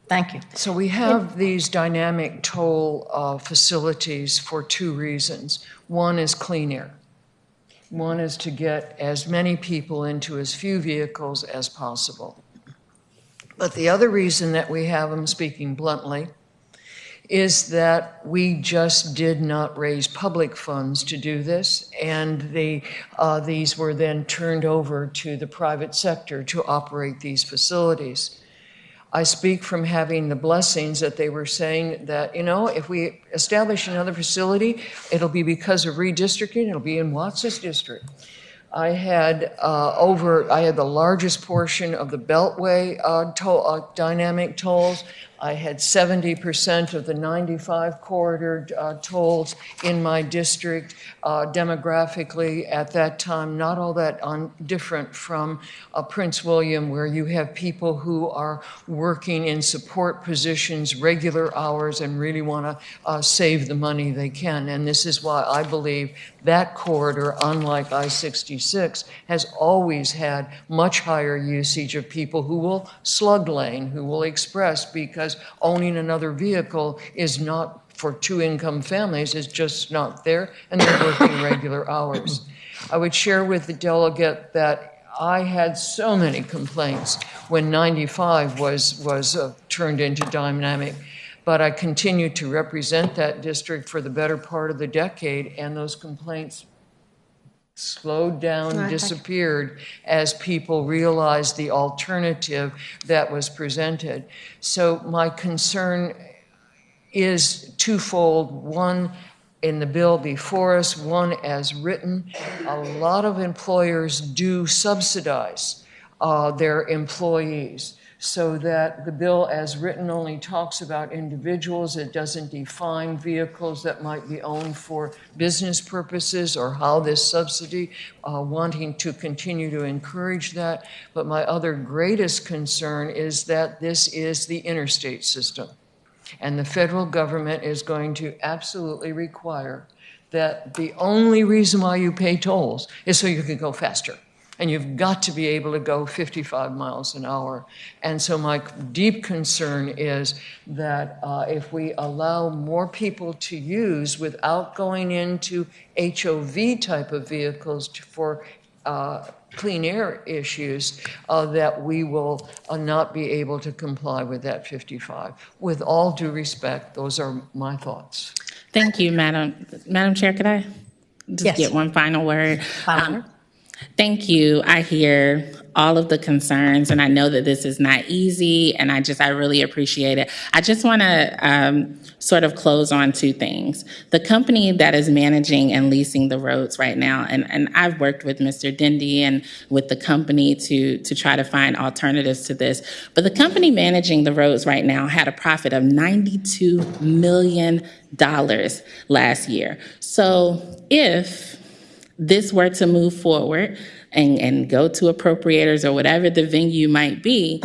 Thank you. So we have these dynamic toll facilities for two reasons. One is clean air. One is to get as many people into as few vehicles as possible. But the other reason that we have them, speaking bluntly, is that we just did not raise public funds to do this, and these were then turned over to the private sector to operate these facilities. I speak from having the blessings that they were saying that, if we establish another facility, it'll be because of redistricting, it'll be in Watts's district. I had the largest portion of the Beltway dynamic tolls. I had 70% of the 95 corridor tolls in my district. Demographically, at that time, not all that different from Prince William, where you have people who are working in support positions, regular hours, and really want to save the money they can. And this is why I believe that corridor, unlike I-66, has always had much higher usage of people who will slug lane, who will express, because owning another vehicle is not, for two-income families, is just not there, and they're working regular hours. I would share with the delegate that I had so many complaints when 95 was turned into dynamic, but I continued to represent that district for the better part of the decade, and those complaints slowed down, disappeared as people realized the alternative that was presented. So my concern is twofold. One, in the bill before us, one as written. A lot of employers do subsidize their employees, so that the bill as written only talks about individuals. It doesn't define vehicles that might be owned for business purposes or how this subsidy, wanting to continue to encourage that. But my other greatest concern is that this is the interstate system. And the federal government is going to absolutely require that the only reason why you pay tolls is so you can go faster. And you've got to be able to go 55 miles an hour. And so my deep concern is that if we allow more people to use without going into HOV type of vehicles for clean air issues, that we will not be able to comply with that 55. With all due respect, those are my thoughts. Thank you, Madam Chair. Could I just get one final word? Thank you. I hear all of the concerns, and I know that this is not easy, and I really appreciate it. I just want to sort of close on two things. The company that is managing and leasing the roads right now, and I've worked with Mr. Dindy and with the company to try to find alternatives to this, but the company managing the roads right now had a profit of $92 million last year. So if this were to move forward and go to appropriators or whatever the venue might be,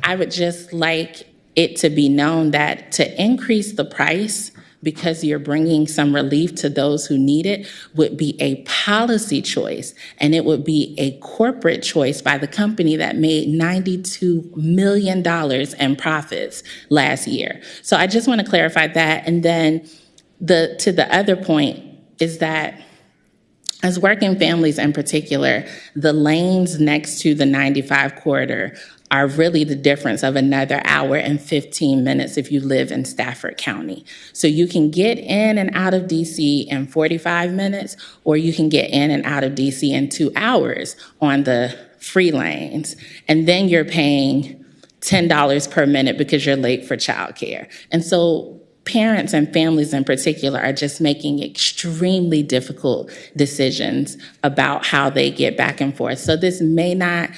I would just like it to be known that to increase the price because you're bringing some relief to those who need it would be a policy choice, and it would be a corporate choice by the company that made $92 million in profits last year. So I just want to clarify that. And then to the other point is that as working families in particular, the lanes next to the 95 corridor are really the difference of another hour and 15 minutes if you live in Stafford County. So you can get in and out of DC in 45 minutes, or you can get in and out of DC in 2 hours on the free lanes. And then you're paying $10 per minute because you're late for childcare. And so parents and families in particular are just making extremely difficult decisions about how they get back and forth. So this may not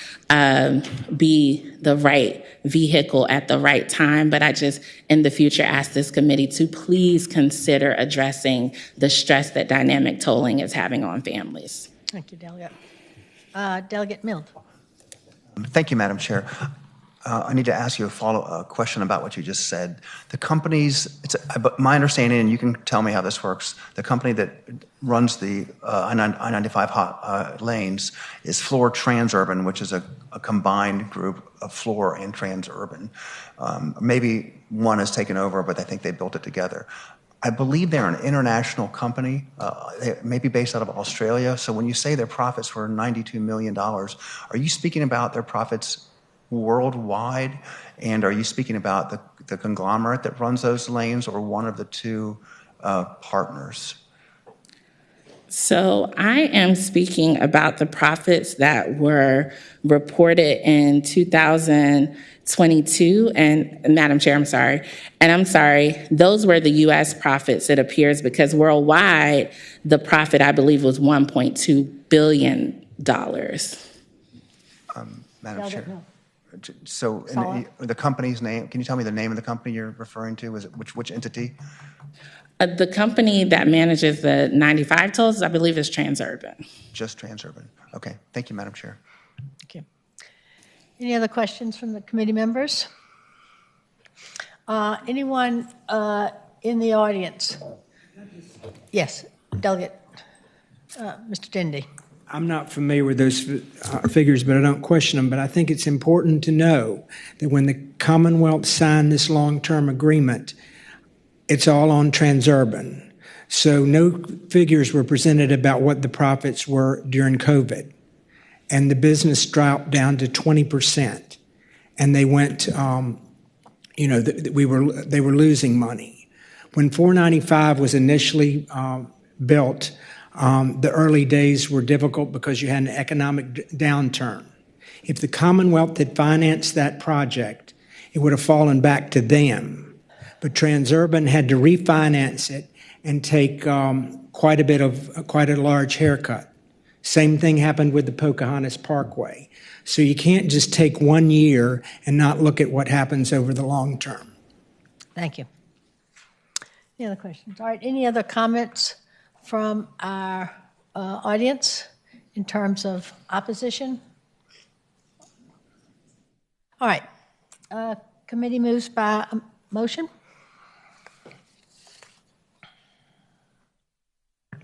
be the right vehicle at the right time, but I just, in the future, ask this committee to please consider addressing the stress that dynamic tolling is having on families. Thank you, Delegate. Delegate Mild. Thank you, Madam Chair. I need to ask you a question about what you just said. The companies, my understanding, and you can tell me how this works, the company that runs the I-95 lanes is Fluor Transurban, which is a combined group of Fluor and Transurban. Maybe one has taken over, but I think they built it together. I believe they're an international company, maybe based out of Australia. So when you say their profits were $92 million, are you speaking about their profits worldwide? And are you speaking about the conglomerate that runs those lanes or one of the two partners? So I am speaking about the profits that were reported in 2022. And Madam Chair, I'm sorry. And I'm sorry, those were the U.S. profits, it appears, because worldwide, the profit, I believe, was $1.2 billion. Madam Chair. So the company's name, can you tell me the name of the company you're referring to? Is it which entity? The company that manages the 95 tolls, I believe, is Transurban. Just Transurban. Okay. Thank you, Madam Chair. Thank you. Any other questions from the committee members? Anyone in the audience? Yes, Delegate Mr. Dindy. I'm not familiar with those figures, but I don't question them. But I think it's important to know that when the Commonwealth signed this long-term agreement, it's all on Transurban. So no figures were presented about what the profits were during COVID. And the business dropped down to 20%. And they went, they were losing money. When 495 was initially built, the early days were difficult because you had an economic downturn. If the Commonwealth had financed that project, it would have fallen back to them. But Transurban had to refinance it and take quite a large haircut. Same thing happened with the Pocahontas Parkway. So you can't just take 1 year and not look at what happens over the long term. Thank you. Any other questions? All right, any other comments from our audience in terms of opposition? All right, committee moves by motion.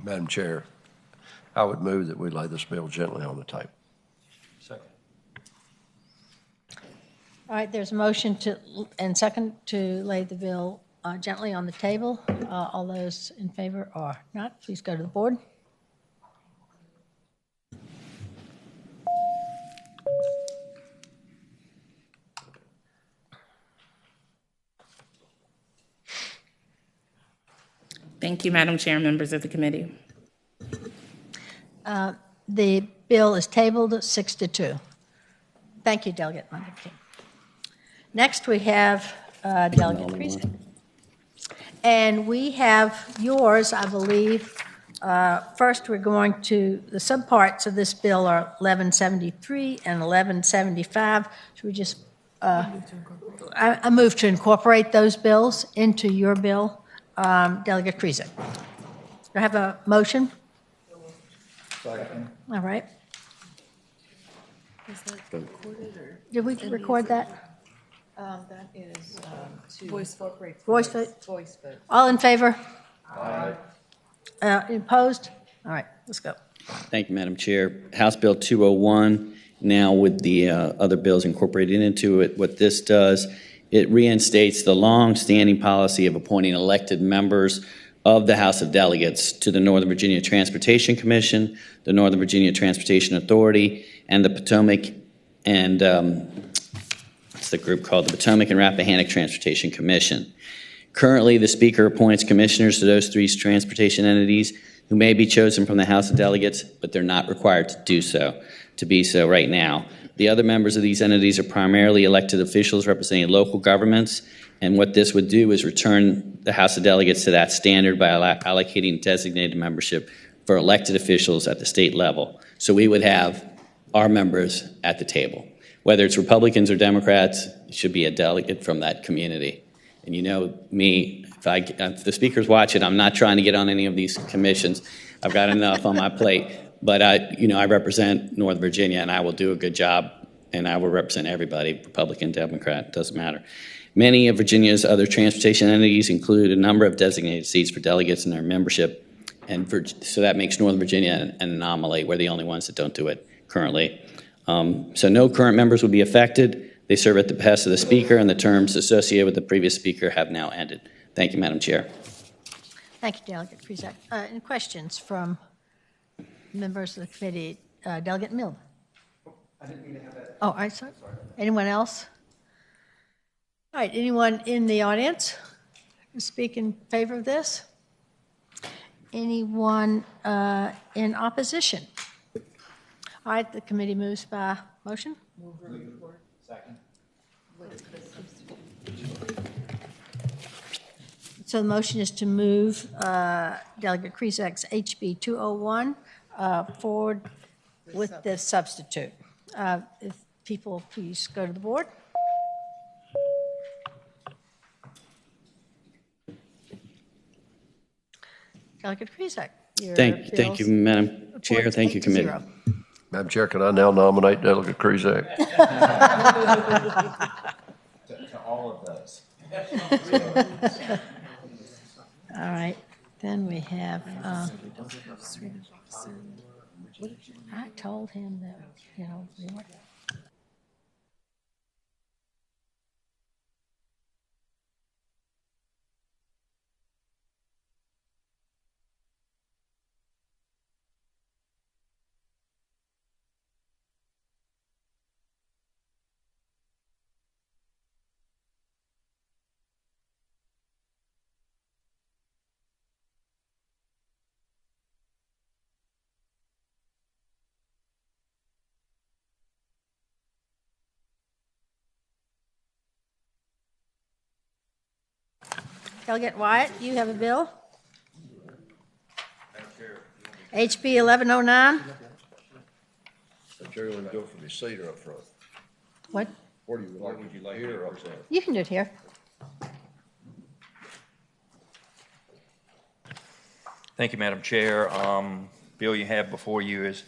Madam Chair, I would move that we lay this bill gently on the table. Second. All right, there's a motion and second to lay the bill gently on the table. All those in favor or not, please go to the board. Thank you, Madam Chair, members of the committee. The bill is tabled 6-2. Thank you, Delegate Munderson. Next, we have Delegate Creasy. And we have yours, I believe. First, we're going to, the subparts of this bill are 1173 and 1175. Should we just, I move to incorporate those bills into your bill. Delegate Creasy. Do I have a motion? Second. All right. Is that recorded or? Did we record that? That is to Voice vote. incorporate. Voice vote? Voice vote. All in favor? Aye. Opposed? All right, let's go. Thank you, Madam Chair. House Bill 201, now with the other bills incorporated into it, what this does, it reinstates the long-standing policy of appointing elected members of the House of Delegates to the Northern Virginia Transportation Commission, the Northern Virginia Transportation Authority, and the Potomac and what's the group called? The Potomac and Rappahannock Transportation Commission. Currently, the Speaker appoints commissioners to those three transportation entities who may be chosen from the House of Delegates, but they're not required to do so, to be so right now. The other members of these entities are primarily elected officials representing local governments, and what this would do is return the House of Delegates to that standard by allocating designated membership for elected officials at the state level. So we would have our members at the table. Whether it's Republicans or Democrats, it should be a delegate from that community. And you know me, if the Speaker's watching, I'm not trying to get on any of these commissions. I've got enough on my plate. But I represent Northern Virginia, and I will do a good job, and I will represent everybody, Republican, Democrat, doesn't matter. Many of Virginia's other transportation entities include a number of designated seats for delegates in their membership, and so that makes Northern Virginia an anomaly. We're the only ones that don't do it currently. So no current members will be affected. They serve at the behest of the Speaker, and the terms associated with the previous Speaker have now ended. Thank you, Madam Chair. Thank you, Delegate Friesen. Any questions from members of the committee? Delegate Milne. I didn't mean to have that. Oh, I'm sorry. Anyone else? All right, anyone in the audience speak in favor of this? Anyone in opposition? All right, the committee moves by motion. Move report. Second. So the motion is to move Delegate Kresek's HB 201 forward with the substitute. If people please go to the board. Delegate Kresek. Thank you, Madam Chair. Thank you, committee. Madam Chair, can I now nominate Delegate Kresak? to all of those. All right, then we have, I told him that, we weren't. Delegate Wyatt, you have a bill? HB 1109? Madam Chair, you want to go from your seat or up front? What? Where would you like here or up front? You can do it here. Thank you, Madam Chair. Bill you have before you is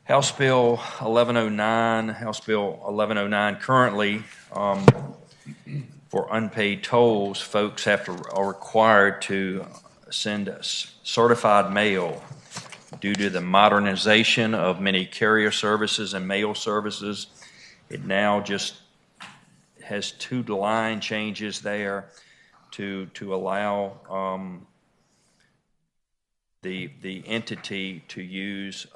House Bill 1109. House Bill 1109 currently for unpaid tolls, folks are required to send certified mail due to the modernization of many carrier services and mail services. It now just has two line changes there to allow the entity to use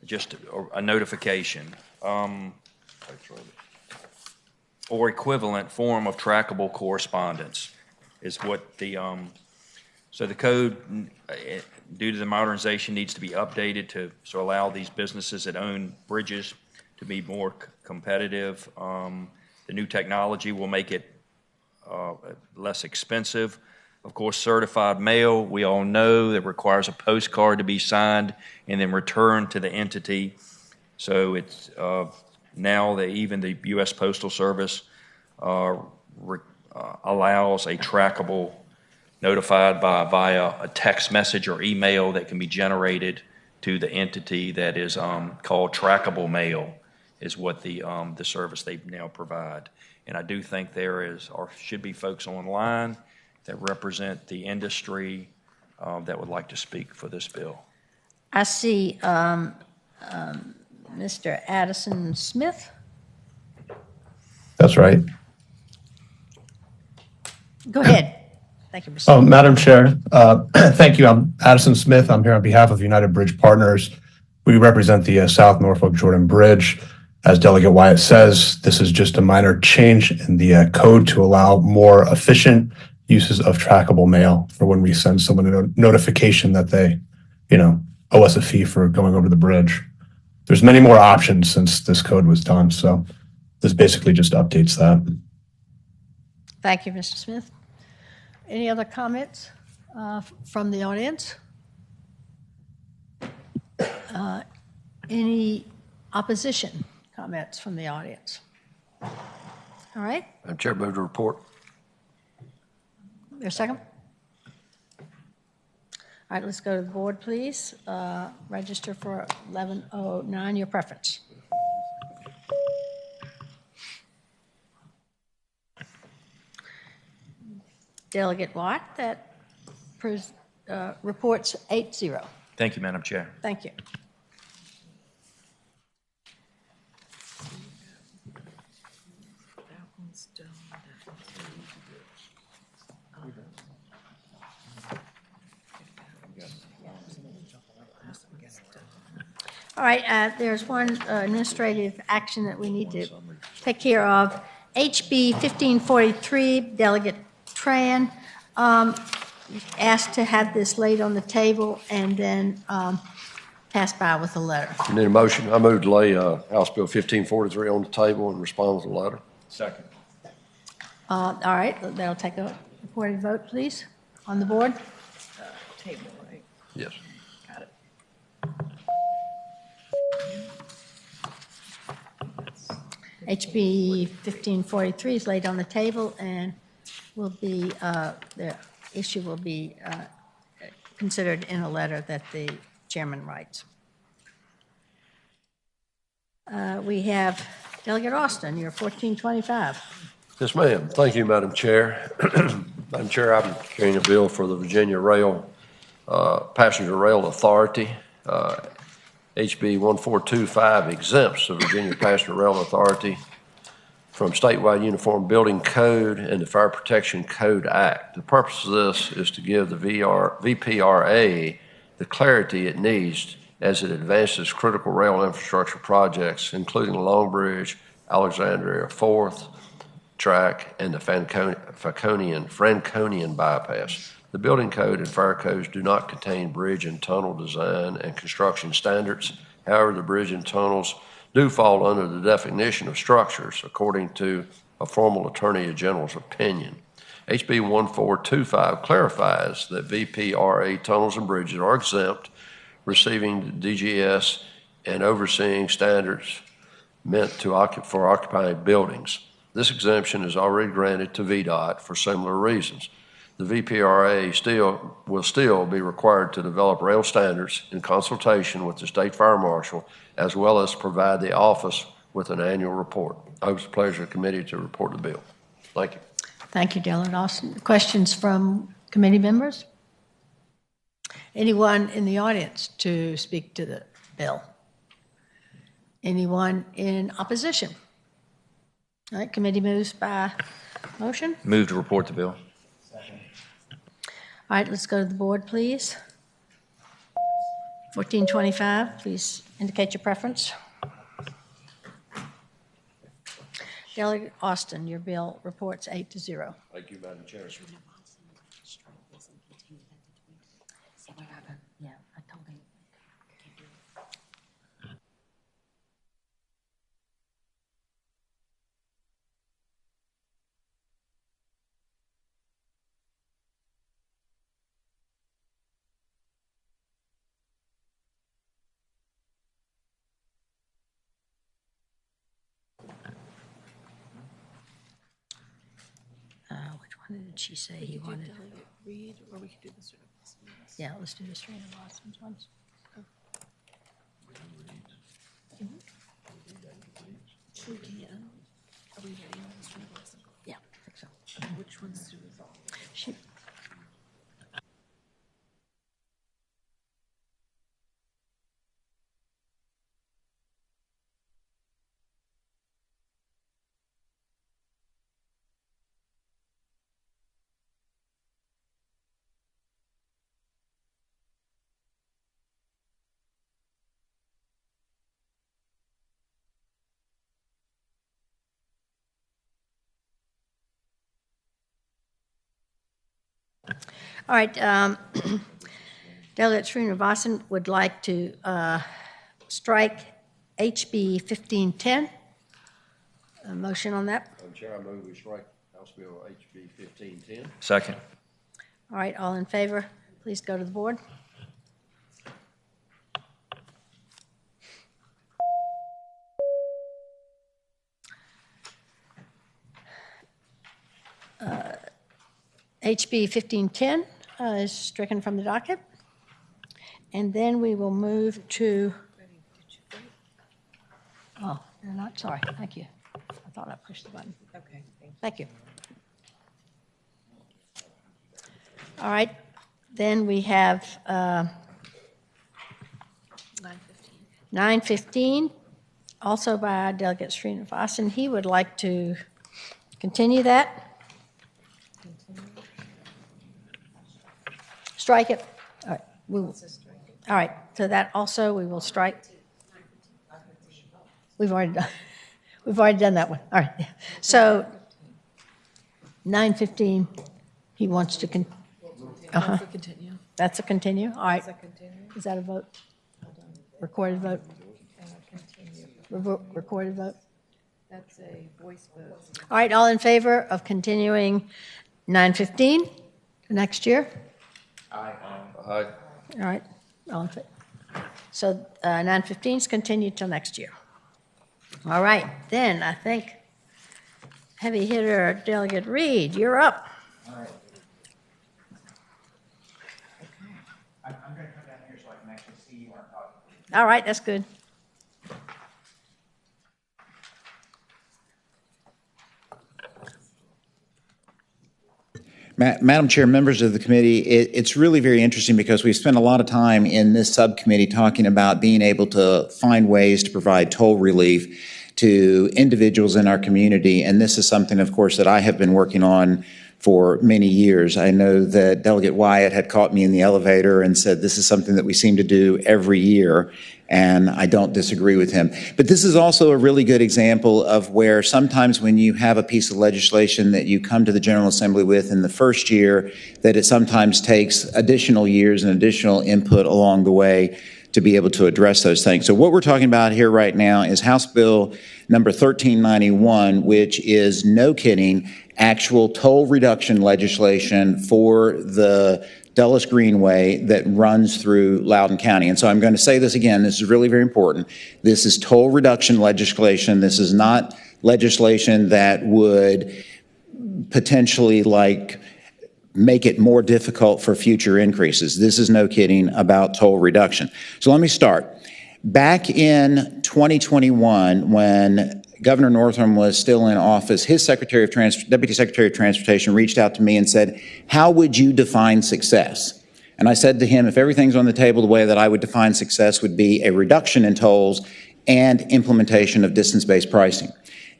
just a notification, or equivalent form of trackable correspondence is what the, so the code, due to the modernization, needs to be updated to allow these businesses that own bridges to be more competitive. The new technology will make it less expensive. Of course, certified mail, we all know that requires a postcard to be signed and then returned to the entity. So it's now that even the U.S. Postal Service allows a trackable, notified via a text message or email that can be generated to the entity that is called trackable mail, is what the service they now provide. And I do think there is, or should be, folks online that represent the industry that would like to speak for this bill. I see Mr. Addison Smith. That's right. Go ahead. Thank you, Mr. Madam Chair, thank you. I'm Addison Smith. I'm here on behalf of United Bridge Partners. We represent the South Norfolk Jordan Bridge. As Delegate Wyatt says, this is just a minor change in the code to allow more efficient uses of trackable mail for when we send someone a notification that they, owe us a fee for going over the bridge. There's many more options since this code was done, so this basically just updates that. Thank you, Mr. Smith. Any other comments from the audience? Any opposition comments from the audience? All right. Madam Chair, move to report. There's a second? All right, let's go to the board, please. Register for 1109, your preference. Delegate Watt, that reports 8-0. Thank you, Madam Chair. Thank you. All right, there's one administrative action that we need to take care of. HB 1543, Delegate Tran asked to have this laid on the table and then pass by with a letter. You need a motion? I move to lay House Bill 1543 on the table and respond with a letter. Second. All right, that'll take a recorded vote, please, on the board. Table, right? Yes. Got it. HB 1543 is laid on the table and will be, the issue will be considered in a letter that the chairman writes. We have Delegate Austin, your 1425. Yes, ma'am. Thank you, Madam Chair. Madam Chair, I'm carrying a bill for the Virginia Rail Passenger Rail Authority. HB 1425 exempts the Virginia Passenger Rail Authority from statewide uniform building code and the Fire Protection Code Act. The purpose of this is to give the VPRA the clarity it needs as it advances critical rail infrastructure projects, including the Long Bridge, Alexandria 4th track, and the Franconian bypass. The building code and fire codes do not contain bridge and tunnel design and construction standards. However, the bridge and tunnels do fall under the definition of structures, according to a formal Attorney General's opinion. HB 1425 clarifies that VPRA tunnels and bridges are exempt, receiving DGS and overseeing standards meant for occupying buildings. This exemption is already granted to VDOT for similar reasons. The VPRA will still be required to develop rail standards in consultation with the State Fire Marshal, as well as provide the office with an annual report. I hope it's a pleasure of the committee to report the bill. Thank you. Thank you, Delegate Austin. Questions from committee members? Anyone in the audience to speak to the bill? Anyone in opposition? All right, committee moves by motion. Move to report the bill. All right, let's go to the board, please. 1425, please indicate your preference. Delegate Austin, your bill reports 8-0. Thank you, Madam Chair. Yeah, I told him. Which one did she say he wanted? Read, or we could do this. Yeah, let's do the Stream of Austin's ones. Are we ready on the Stream of Austin? Yeah, I think so. Which ones to resolve? She, all right, Delegate Srinivasan would like to strike HB 1510. A motion on that? Madam Chair, I move we strike House Bill HB 1510. Second. All right, all in favor, please go to the board. HB 1510 is stricken from the docket. And then we will move to, oh, you're not, sorry, thank you. I thought I pushed the button. Okay, Thank you. All right, then we have 915, also by Delegate Srinivasan. He would like to continue that. Strike it. All right, all right, so that also we will strike. We've already done that one. All right, yeah. So 915, he wants to continue. That's a continue. That's a continue? All right. That's a continue. Is that a vote? Recorded vote? Recorded vote? That's a voice vote. All right, all in favor of continuing 915 next year? Aye. All right, all in favor. So 915 is continued till next year. All right, then I think heavy hitter Delegate Reed, you're up. All right. I'm going to come down here so I can actually see you when I'm talking. All right, that's good. Madam Chair, members of the committee, it's really very interesting because we've spent a lot of time in this subcommittee talking about being able to find ways to provide toll relief to individuals in our community. And this is something, of course, that I have been working on for many years. I know that Delegate Wyatt had caught me in the elevator and said this is something that we seem to do every year, and I don't disagree with him. But this is also a really good example of where sometimes when you have a piece of legislation that you come to the General Assembly with in the first year, that it sometimes takes additional years and additional input along the way to be able to address those things. So what we're talking about here right now is House Bill number 1391, which is, no kidding, actual toll reduction legislation for the Dulles Greenway that runs through Loudoun County. And so I'm going to say this again, this is really very important. This is toll reduction legislation. This is not legislation that would potentially make it more difficult for future increases. This is, no kidding, about toll reduction. So let me start. Back in 2021, when Governor Northam was still in office, his Deputy Secretary of Transportation reached out to me and said, how would you define success? And I said to him, if everything's on the table, the way that I would define success would be a reduction in tolls and implementation of distance-based pricing.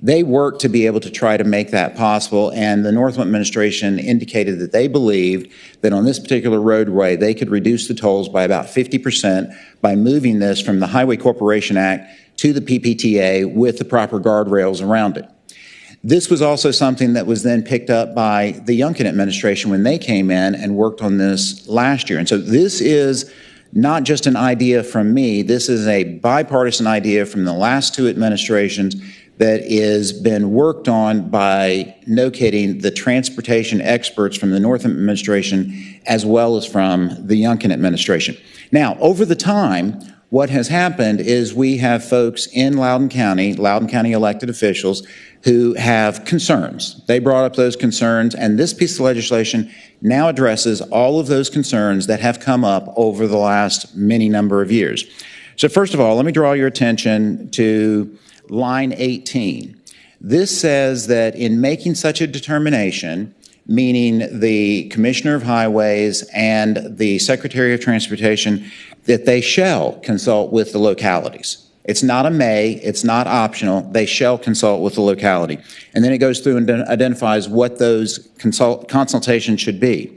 They worked to be able to try to make that possible, and the Northland administration indicated that they believed that on this particular roadway, they could reduce the tolls by about 50% by moving this from the Highway Corporation Act to the PPTA with the proper guardrails around it. This was also something that was then picked up by the Youngkin administration when they came in and worked on this last year. And so this is not just an idea from me, this is a bipartisan idea from the last two administrations that has been worked on by, no kidding, the transportation experts from the Northam administration as well as from the Youngkin administration. Now, over the time, what has happened is we have folks in Loudoun County elected officials who have concerns. They brought up those concerns, and this piece of legislation now addresses all of those concerns that have come up over the last many number of years. So first of all, let me draw your attention to line 18. This says that in making such a determination, meaning the Commissioner of Highways and the Secretary of Transportation, that they shall consult with the localities. It's not a may, it's not optional, they shall consult with the locality. And then it goes through and identifies what those consultations should be.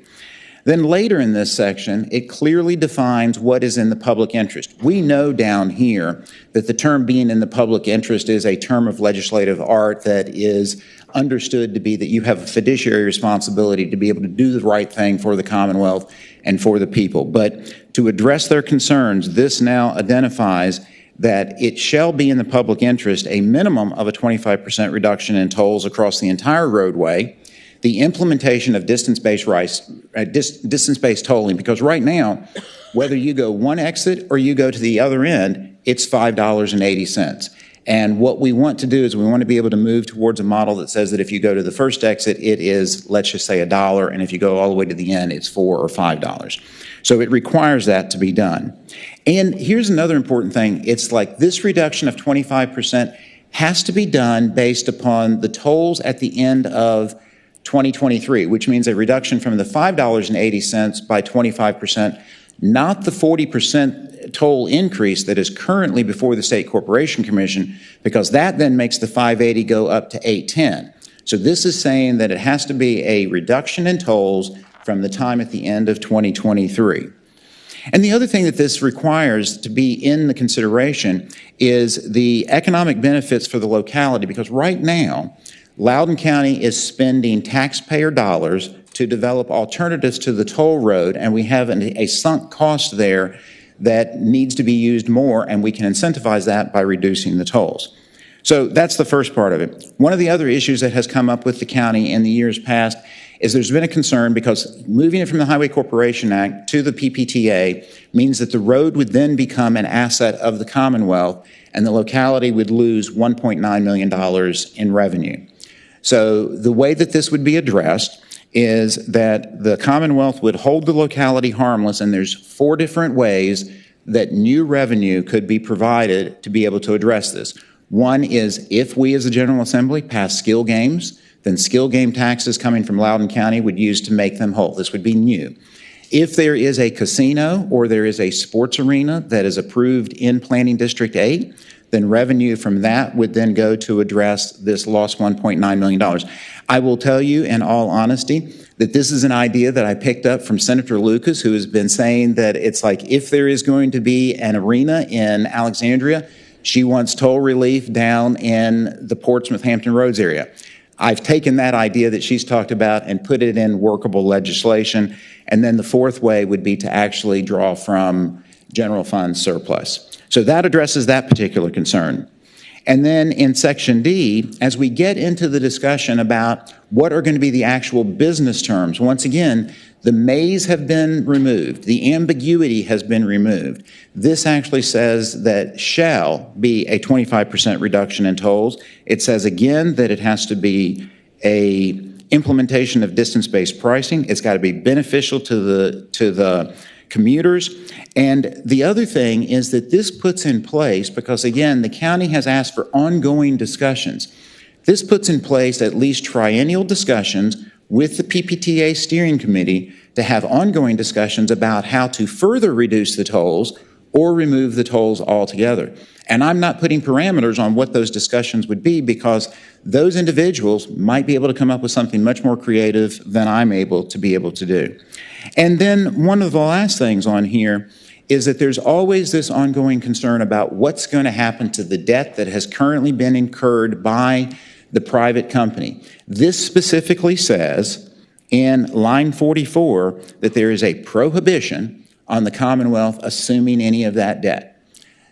Then later in this section, it clearly defines what is in the public interest. We know down here that the term being in the public interest is a term of legislative art that is understood to be that you have a fiduciary responsibility to be able to do the right thing for the Commonwealth and for the people. But to address their concerns, this now identifies that it shall be in the public interest a minimum of a 25% reduction in tolls across the entire roadway, the implementation of distance-based tolling, because right now, whether you go one exit or you go to the other end, it's $5.80. And what we want to do is we want to be able to move towards a model that says that if you go to the first exit, it is, let's just say, $1, and if you go all the way to the end, it's $4 or $5. So it requires that to be done. And here's another important thing. It's like this reduction of 25% has to be done based upon the tolls at the end of 2023, which means a reduction from the $5.80 by 25%, not the 40% toll increase that is currently before the State Corporation Commission, because that then makes the $5.80 go up to $8.10. So this is saying that it has to be a reduction in tolls from the time at the end of 2023. And the other thing that this requires to be in the consideration is the economic benefits for the locality, because right now, Loudoun County is spending taxpayer dollars to develop alternatives to the toll road, and we have a sunk cost there that needs to be used more, and we can incentivize that by reducing the tolls. So that's the first part of it. One of the other issues that has come up with the county in the years past is there's been a concern because moving it from the Highway Corporation Act to the PPTA means that the road would then become an asset of the Commonwealth, and the locality would lose $1.9 million in revenue. So the way that this would be addressed is that the Commonwealth would hold the locality harmless, and there's 4 different ways that new revenue could be provided to be able to address this. One is if we as a General Assembly pass skill games, then skill game taxes coming from Loudoun County would use to make them whole. This would be new. If there is a casino or there is a sports arena that is approved in Planning District 8, then revenue from that would then go to address this lost $1.9 million. I will tell you in all honesty that this is an idea that I picked up from Senator Lucas, who has been saying that it's like if there is going to be an arena in Alexandria, she wants toll relief down in the Portsmouth-Hampton Roads area. I've taken that idea that she's talked about and put it in workable legislation. And then the fourth way would be to actually draw from general fund surplus. So that addresses that particular concern. And then in Section D, as we get into the discussion about what are going to be the actual business terms, once again, the mays have been removed. The ambiguity has been removed. This actually says that shall be a 25% reduction in tolls. It says again that it has to be a implementation of distance-based pricing. It's got to be beneficial to the commuters. And the other thing is that this puts in place, because again, the county has asked for ongoing discussions. This puts in place at least triennial discussions with the PPTA steering committee to have ongoing discussions about how to further reduce the tolls or remove the tolls altogether. And I'm not putting parameters on what those discussions would be because those individuals might be able to come up with something much more creative than I'm able to do. And then one of the last things on here is that there's always this ongoing concern about what's going to happen to the debt that has currently been incurred by the private company. This specifically says in line 44 that there is a prohibition on the Commonwealth assuming any of that debt.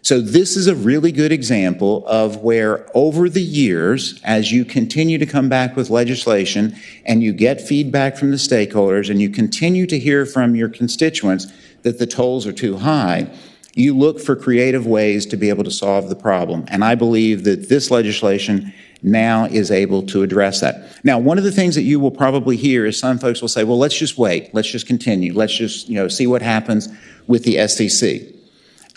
So this is a really good example of where over the years, as you continue to come back with legislation and you get feedback from the stakeholders and you continue to hear from your constituents that the tolls are too high, you look for creative ways to be able to solve the problem. And I believe that this legislation now is able to address that. Now, one of the things that you will probably hear is some folks will say, well, let's just wait. Let's just continue. Let's just, see what happens with the SEC.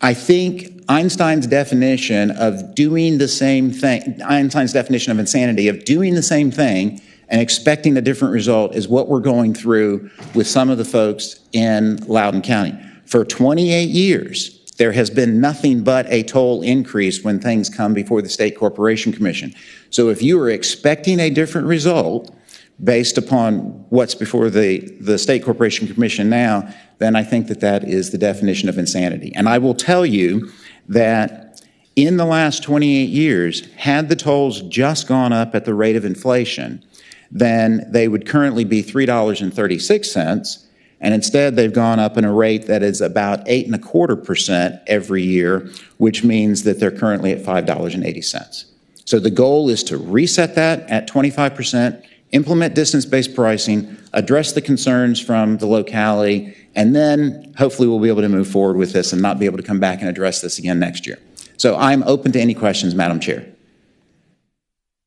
I think Einstein's definition of doing the same thing, Einstein's definition of insanity, of doing the same thing and expecting a different result is what we're going through with some of the folks in Loudoun County. For 28 years, there has been nothing but a toll increase when things come before the State Corporation Commission. So if you are expecting a different result based upon what's before the State Corporation Commission now, then I think that that is the definition of insanity. And I will tell you that in the last 28 years, had the tolls just gone up at the rate of inflation, then they would currently be $3.36, and instead they've gone up in a rate that is about 8.25% every year, which means that they're currently at $5.80. So the goal is to reset that at 25%, implement distance-based pricing, address the concerns from the locality, and then hopefully we'll be able to move forward with this and not be able to come back and address this again next year. So I'm open to any questions, Madam Chair.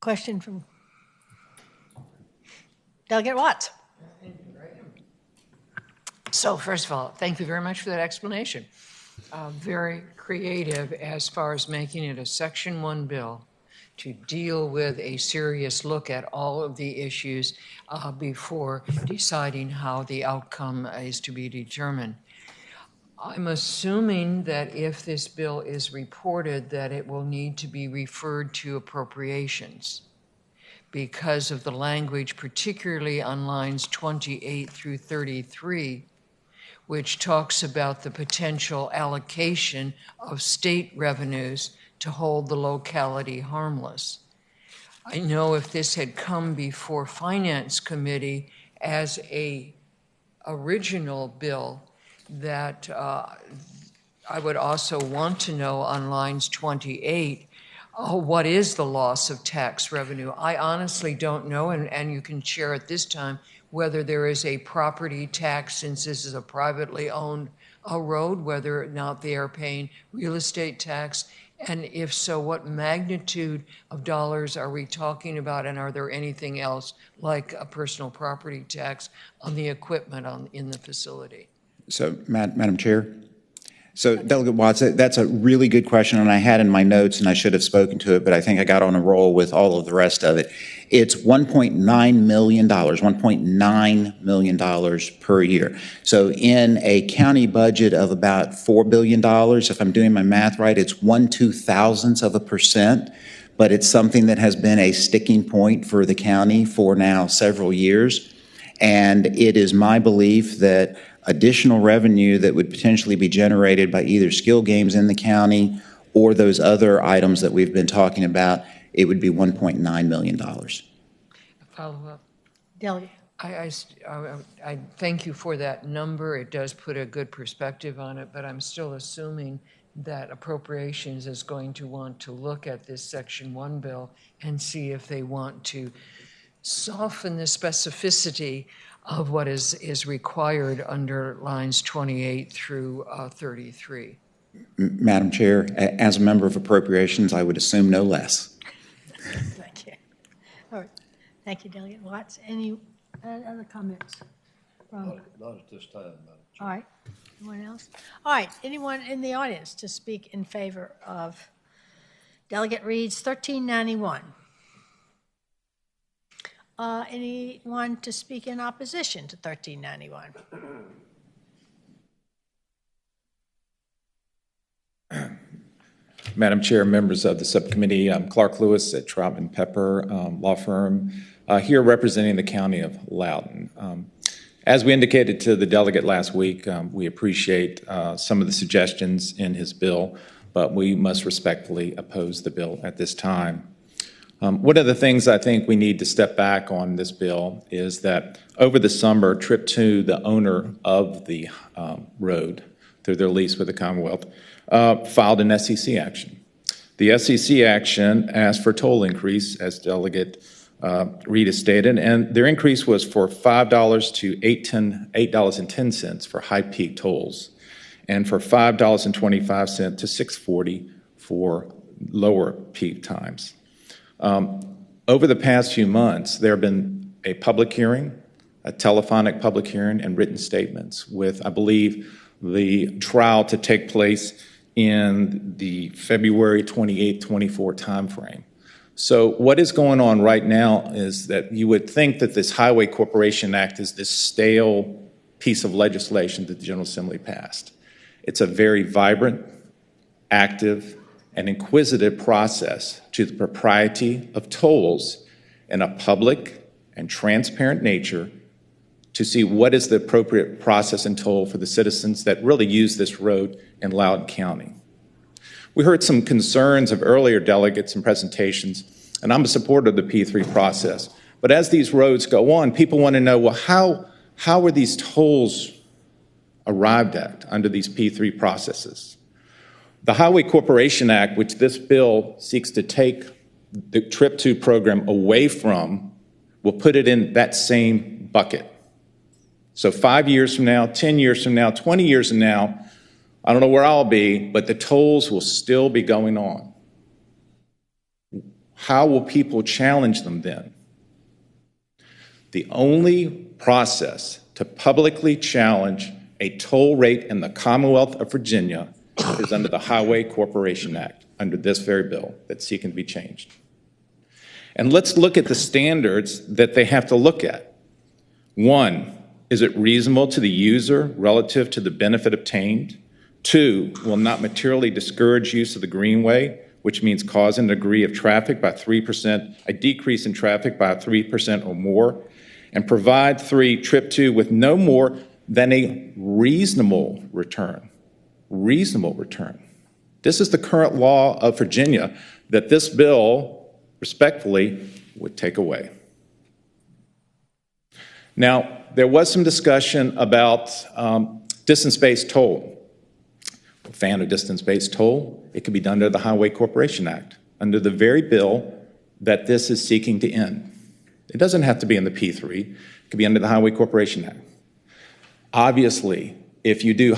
Question from Delegate Watts. So first of all, thank you very much for that explanation. Very creative as far as making it a Section 1 bill to deal with a serious look at all of the issues before deciding how the outcome is to be determined. I'm assuming that if this bill is reported that it will need to be referred to appropriations because of the language, particularly on lines 28 through 33, which talks about the potential allocation of state revenues to hold the locality harmless. I know if this had come before Finance Committee as a original bill that I would also want to know on lines 28, what is the loss of tax revenue? I honestly don't know, and you can share at this time whether there is a property tax, since this is a privately owned road, whether or not they are paying real estate tax, and if so, what magnitude of dollars are we talking about, and are there anything else like a personal property tax on the equipment in the facility? So, Madam Chair. So, Delegate Watts, that's a really good question, and I had in my notes, and I should have spoken to it, but I think I got on a roll with all of the rest of it. It's $1.9 million per year. So, in a county budget of about $4 billion, if I'm doing my math right, it's 1/2000%, but it's something that has been a sticking point for the county for now several years. And it is my belief that additional revenue that would potentially be generated by either skill games in the county or those other items that we've been talking about, it would be $1.9 million. Follow up. Delegate. I thank you for that number. It does put a good perspective on it, but I'm still assuming that appropriations is going to want to look at this Section 1 bill and see if they want to soften the specificity of what is required under lines 28 through 33. Madam Chair, as a member of Appropriations, I would assume no less. Thank you. All right. Thank you, Delegate Watts. Any other comments? Not at this time, Madam Chair. All right. Anyone else? All right. Anyone in the audience to speak in favor of Delegate Reed's 1391? Anyone to speak in opposition to 1391? Madam Chair, members of the subcommittee, I'm Clark Lewis at Troutman Pepper Law Firm, here representing the County of Loudoun. As we indicated to the delegate last week, we appreciate some of the suggestions in his bill, but we must respectfully oppose the bill at this time. One of the things I think we need to step back on this bill is that over the summer, Trip 2, the owner of the road, through their lease with the Commonwealth, filed an SEC action. The SEC action asked for toll increase, as Delegate Reed has stated, and their increase was for $5 to $8.10 for high peak tolls, and for $5.25 to $6.40 for lower peak times. Over the past few months, there have been a public hearing, a telephonic public hearing, and written statements with, I believe, the trial to take place in the February 28, 24 timeframe. So what is going on right now is that you would think that this Highway Corporation Act is this stale piece of legislation that the General Assembly passed. It's a very vibrant, active, and inquisitive process to the propriety of tolls in a public and transparent nature to see what is the appropriate process and toll for the citizens that really use this road in Loudoun County. We heard some concerns of earlier delegates and presentations, and I'm a supporter of the P3 process. But as these roads go on, people want to know, well, how are these tolls arrived at under these P3 processes? The Highway Corporation Act, which this bill seeks to take the Trip 2 program away from, will put it in that same bucket. So 5 years from now, 10 years from now, 20 years from now, I don't know where I'll be, but the tolls will still be going on. How will people challenge them then? The only process to publicly challenge a toll rate in the Commonwealth of Virginia is under the Highway Corporation Act, under this very bill that's seeking to be changed. And let's look at the standards that they have to look at. One, is it reasonable to the user relative to the benefit obtained? Two, will not materially discourage use of the greenway, which means cause a degree of traffic by 3%, a decrease in traffic by 3% or more, and provide three, Trip 2 with no more than a reasonable return. Reasonable return. This is the current law of Virginia that this bill, respectfully, would take away. Now, there was some discussion about distance-based toll. I'm a fan of distance-based toll. It could be done under the Highway Corporation Act, under the very bill that this is seeking to end. It doesn't have to be in the P3. It could be under the Highway Corporation Act. Obviously, if you do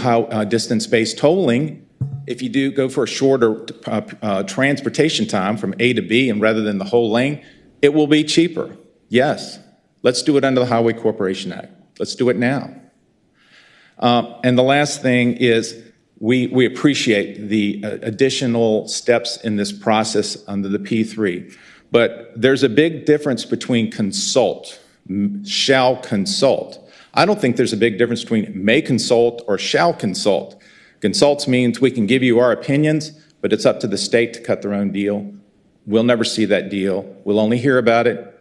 distance-based tolling, if you do go for a shorter transportation time from A to B and rather than the whole lane, it will be cheaper. Yes. Let's do it under the Highway Corporation Act. Let's do it now. And the last thing is we appreciate the additional steps in this process under the P3. But there's a big difference between consult, shall consult. I don't think there's a big difference between may consult or shall consult. Consults means we can give you our opinions, but it's up to the state to cut their own deal. We'll never see that deal. We'll only hear about it.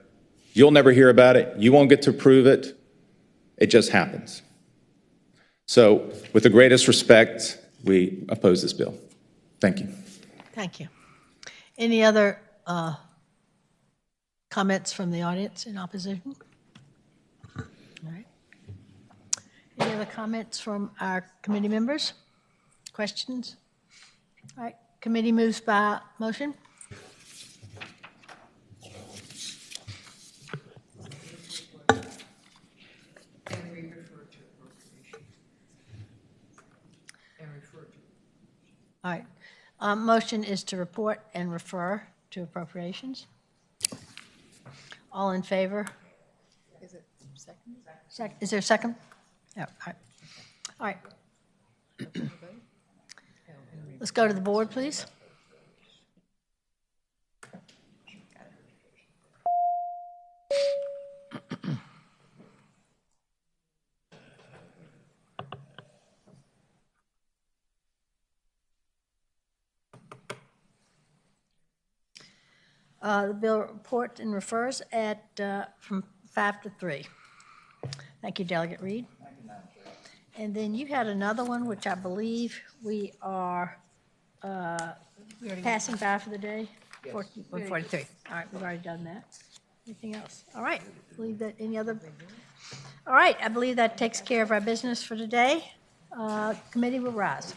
You'll never hear about it. You won't get to approve it. It just happens. So, with the greatest respect, we oppose this bill. Thank you. Thank you. Any other comments from the audience in opposition? All right. Any other comments from our committee members? Questions? All right. Committee moves by motion. All right. Motion is to report and refer to appropriations. All in favor? Is it second? Is there a second? Yeah. All right. Let's go to the board, please. the bill report and refers at, from 5 to 3. Thank you, Delegate Reed. And then you had another one, which I believe we are passing by for the day? 143. All right, we've already done that. Anything else? All right, believe that, any other? All right, I believe that takes care of our business for today. Committee will rise.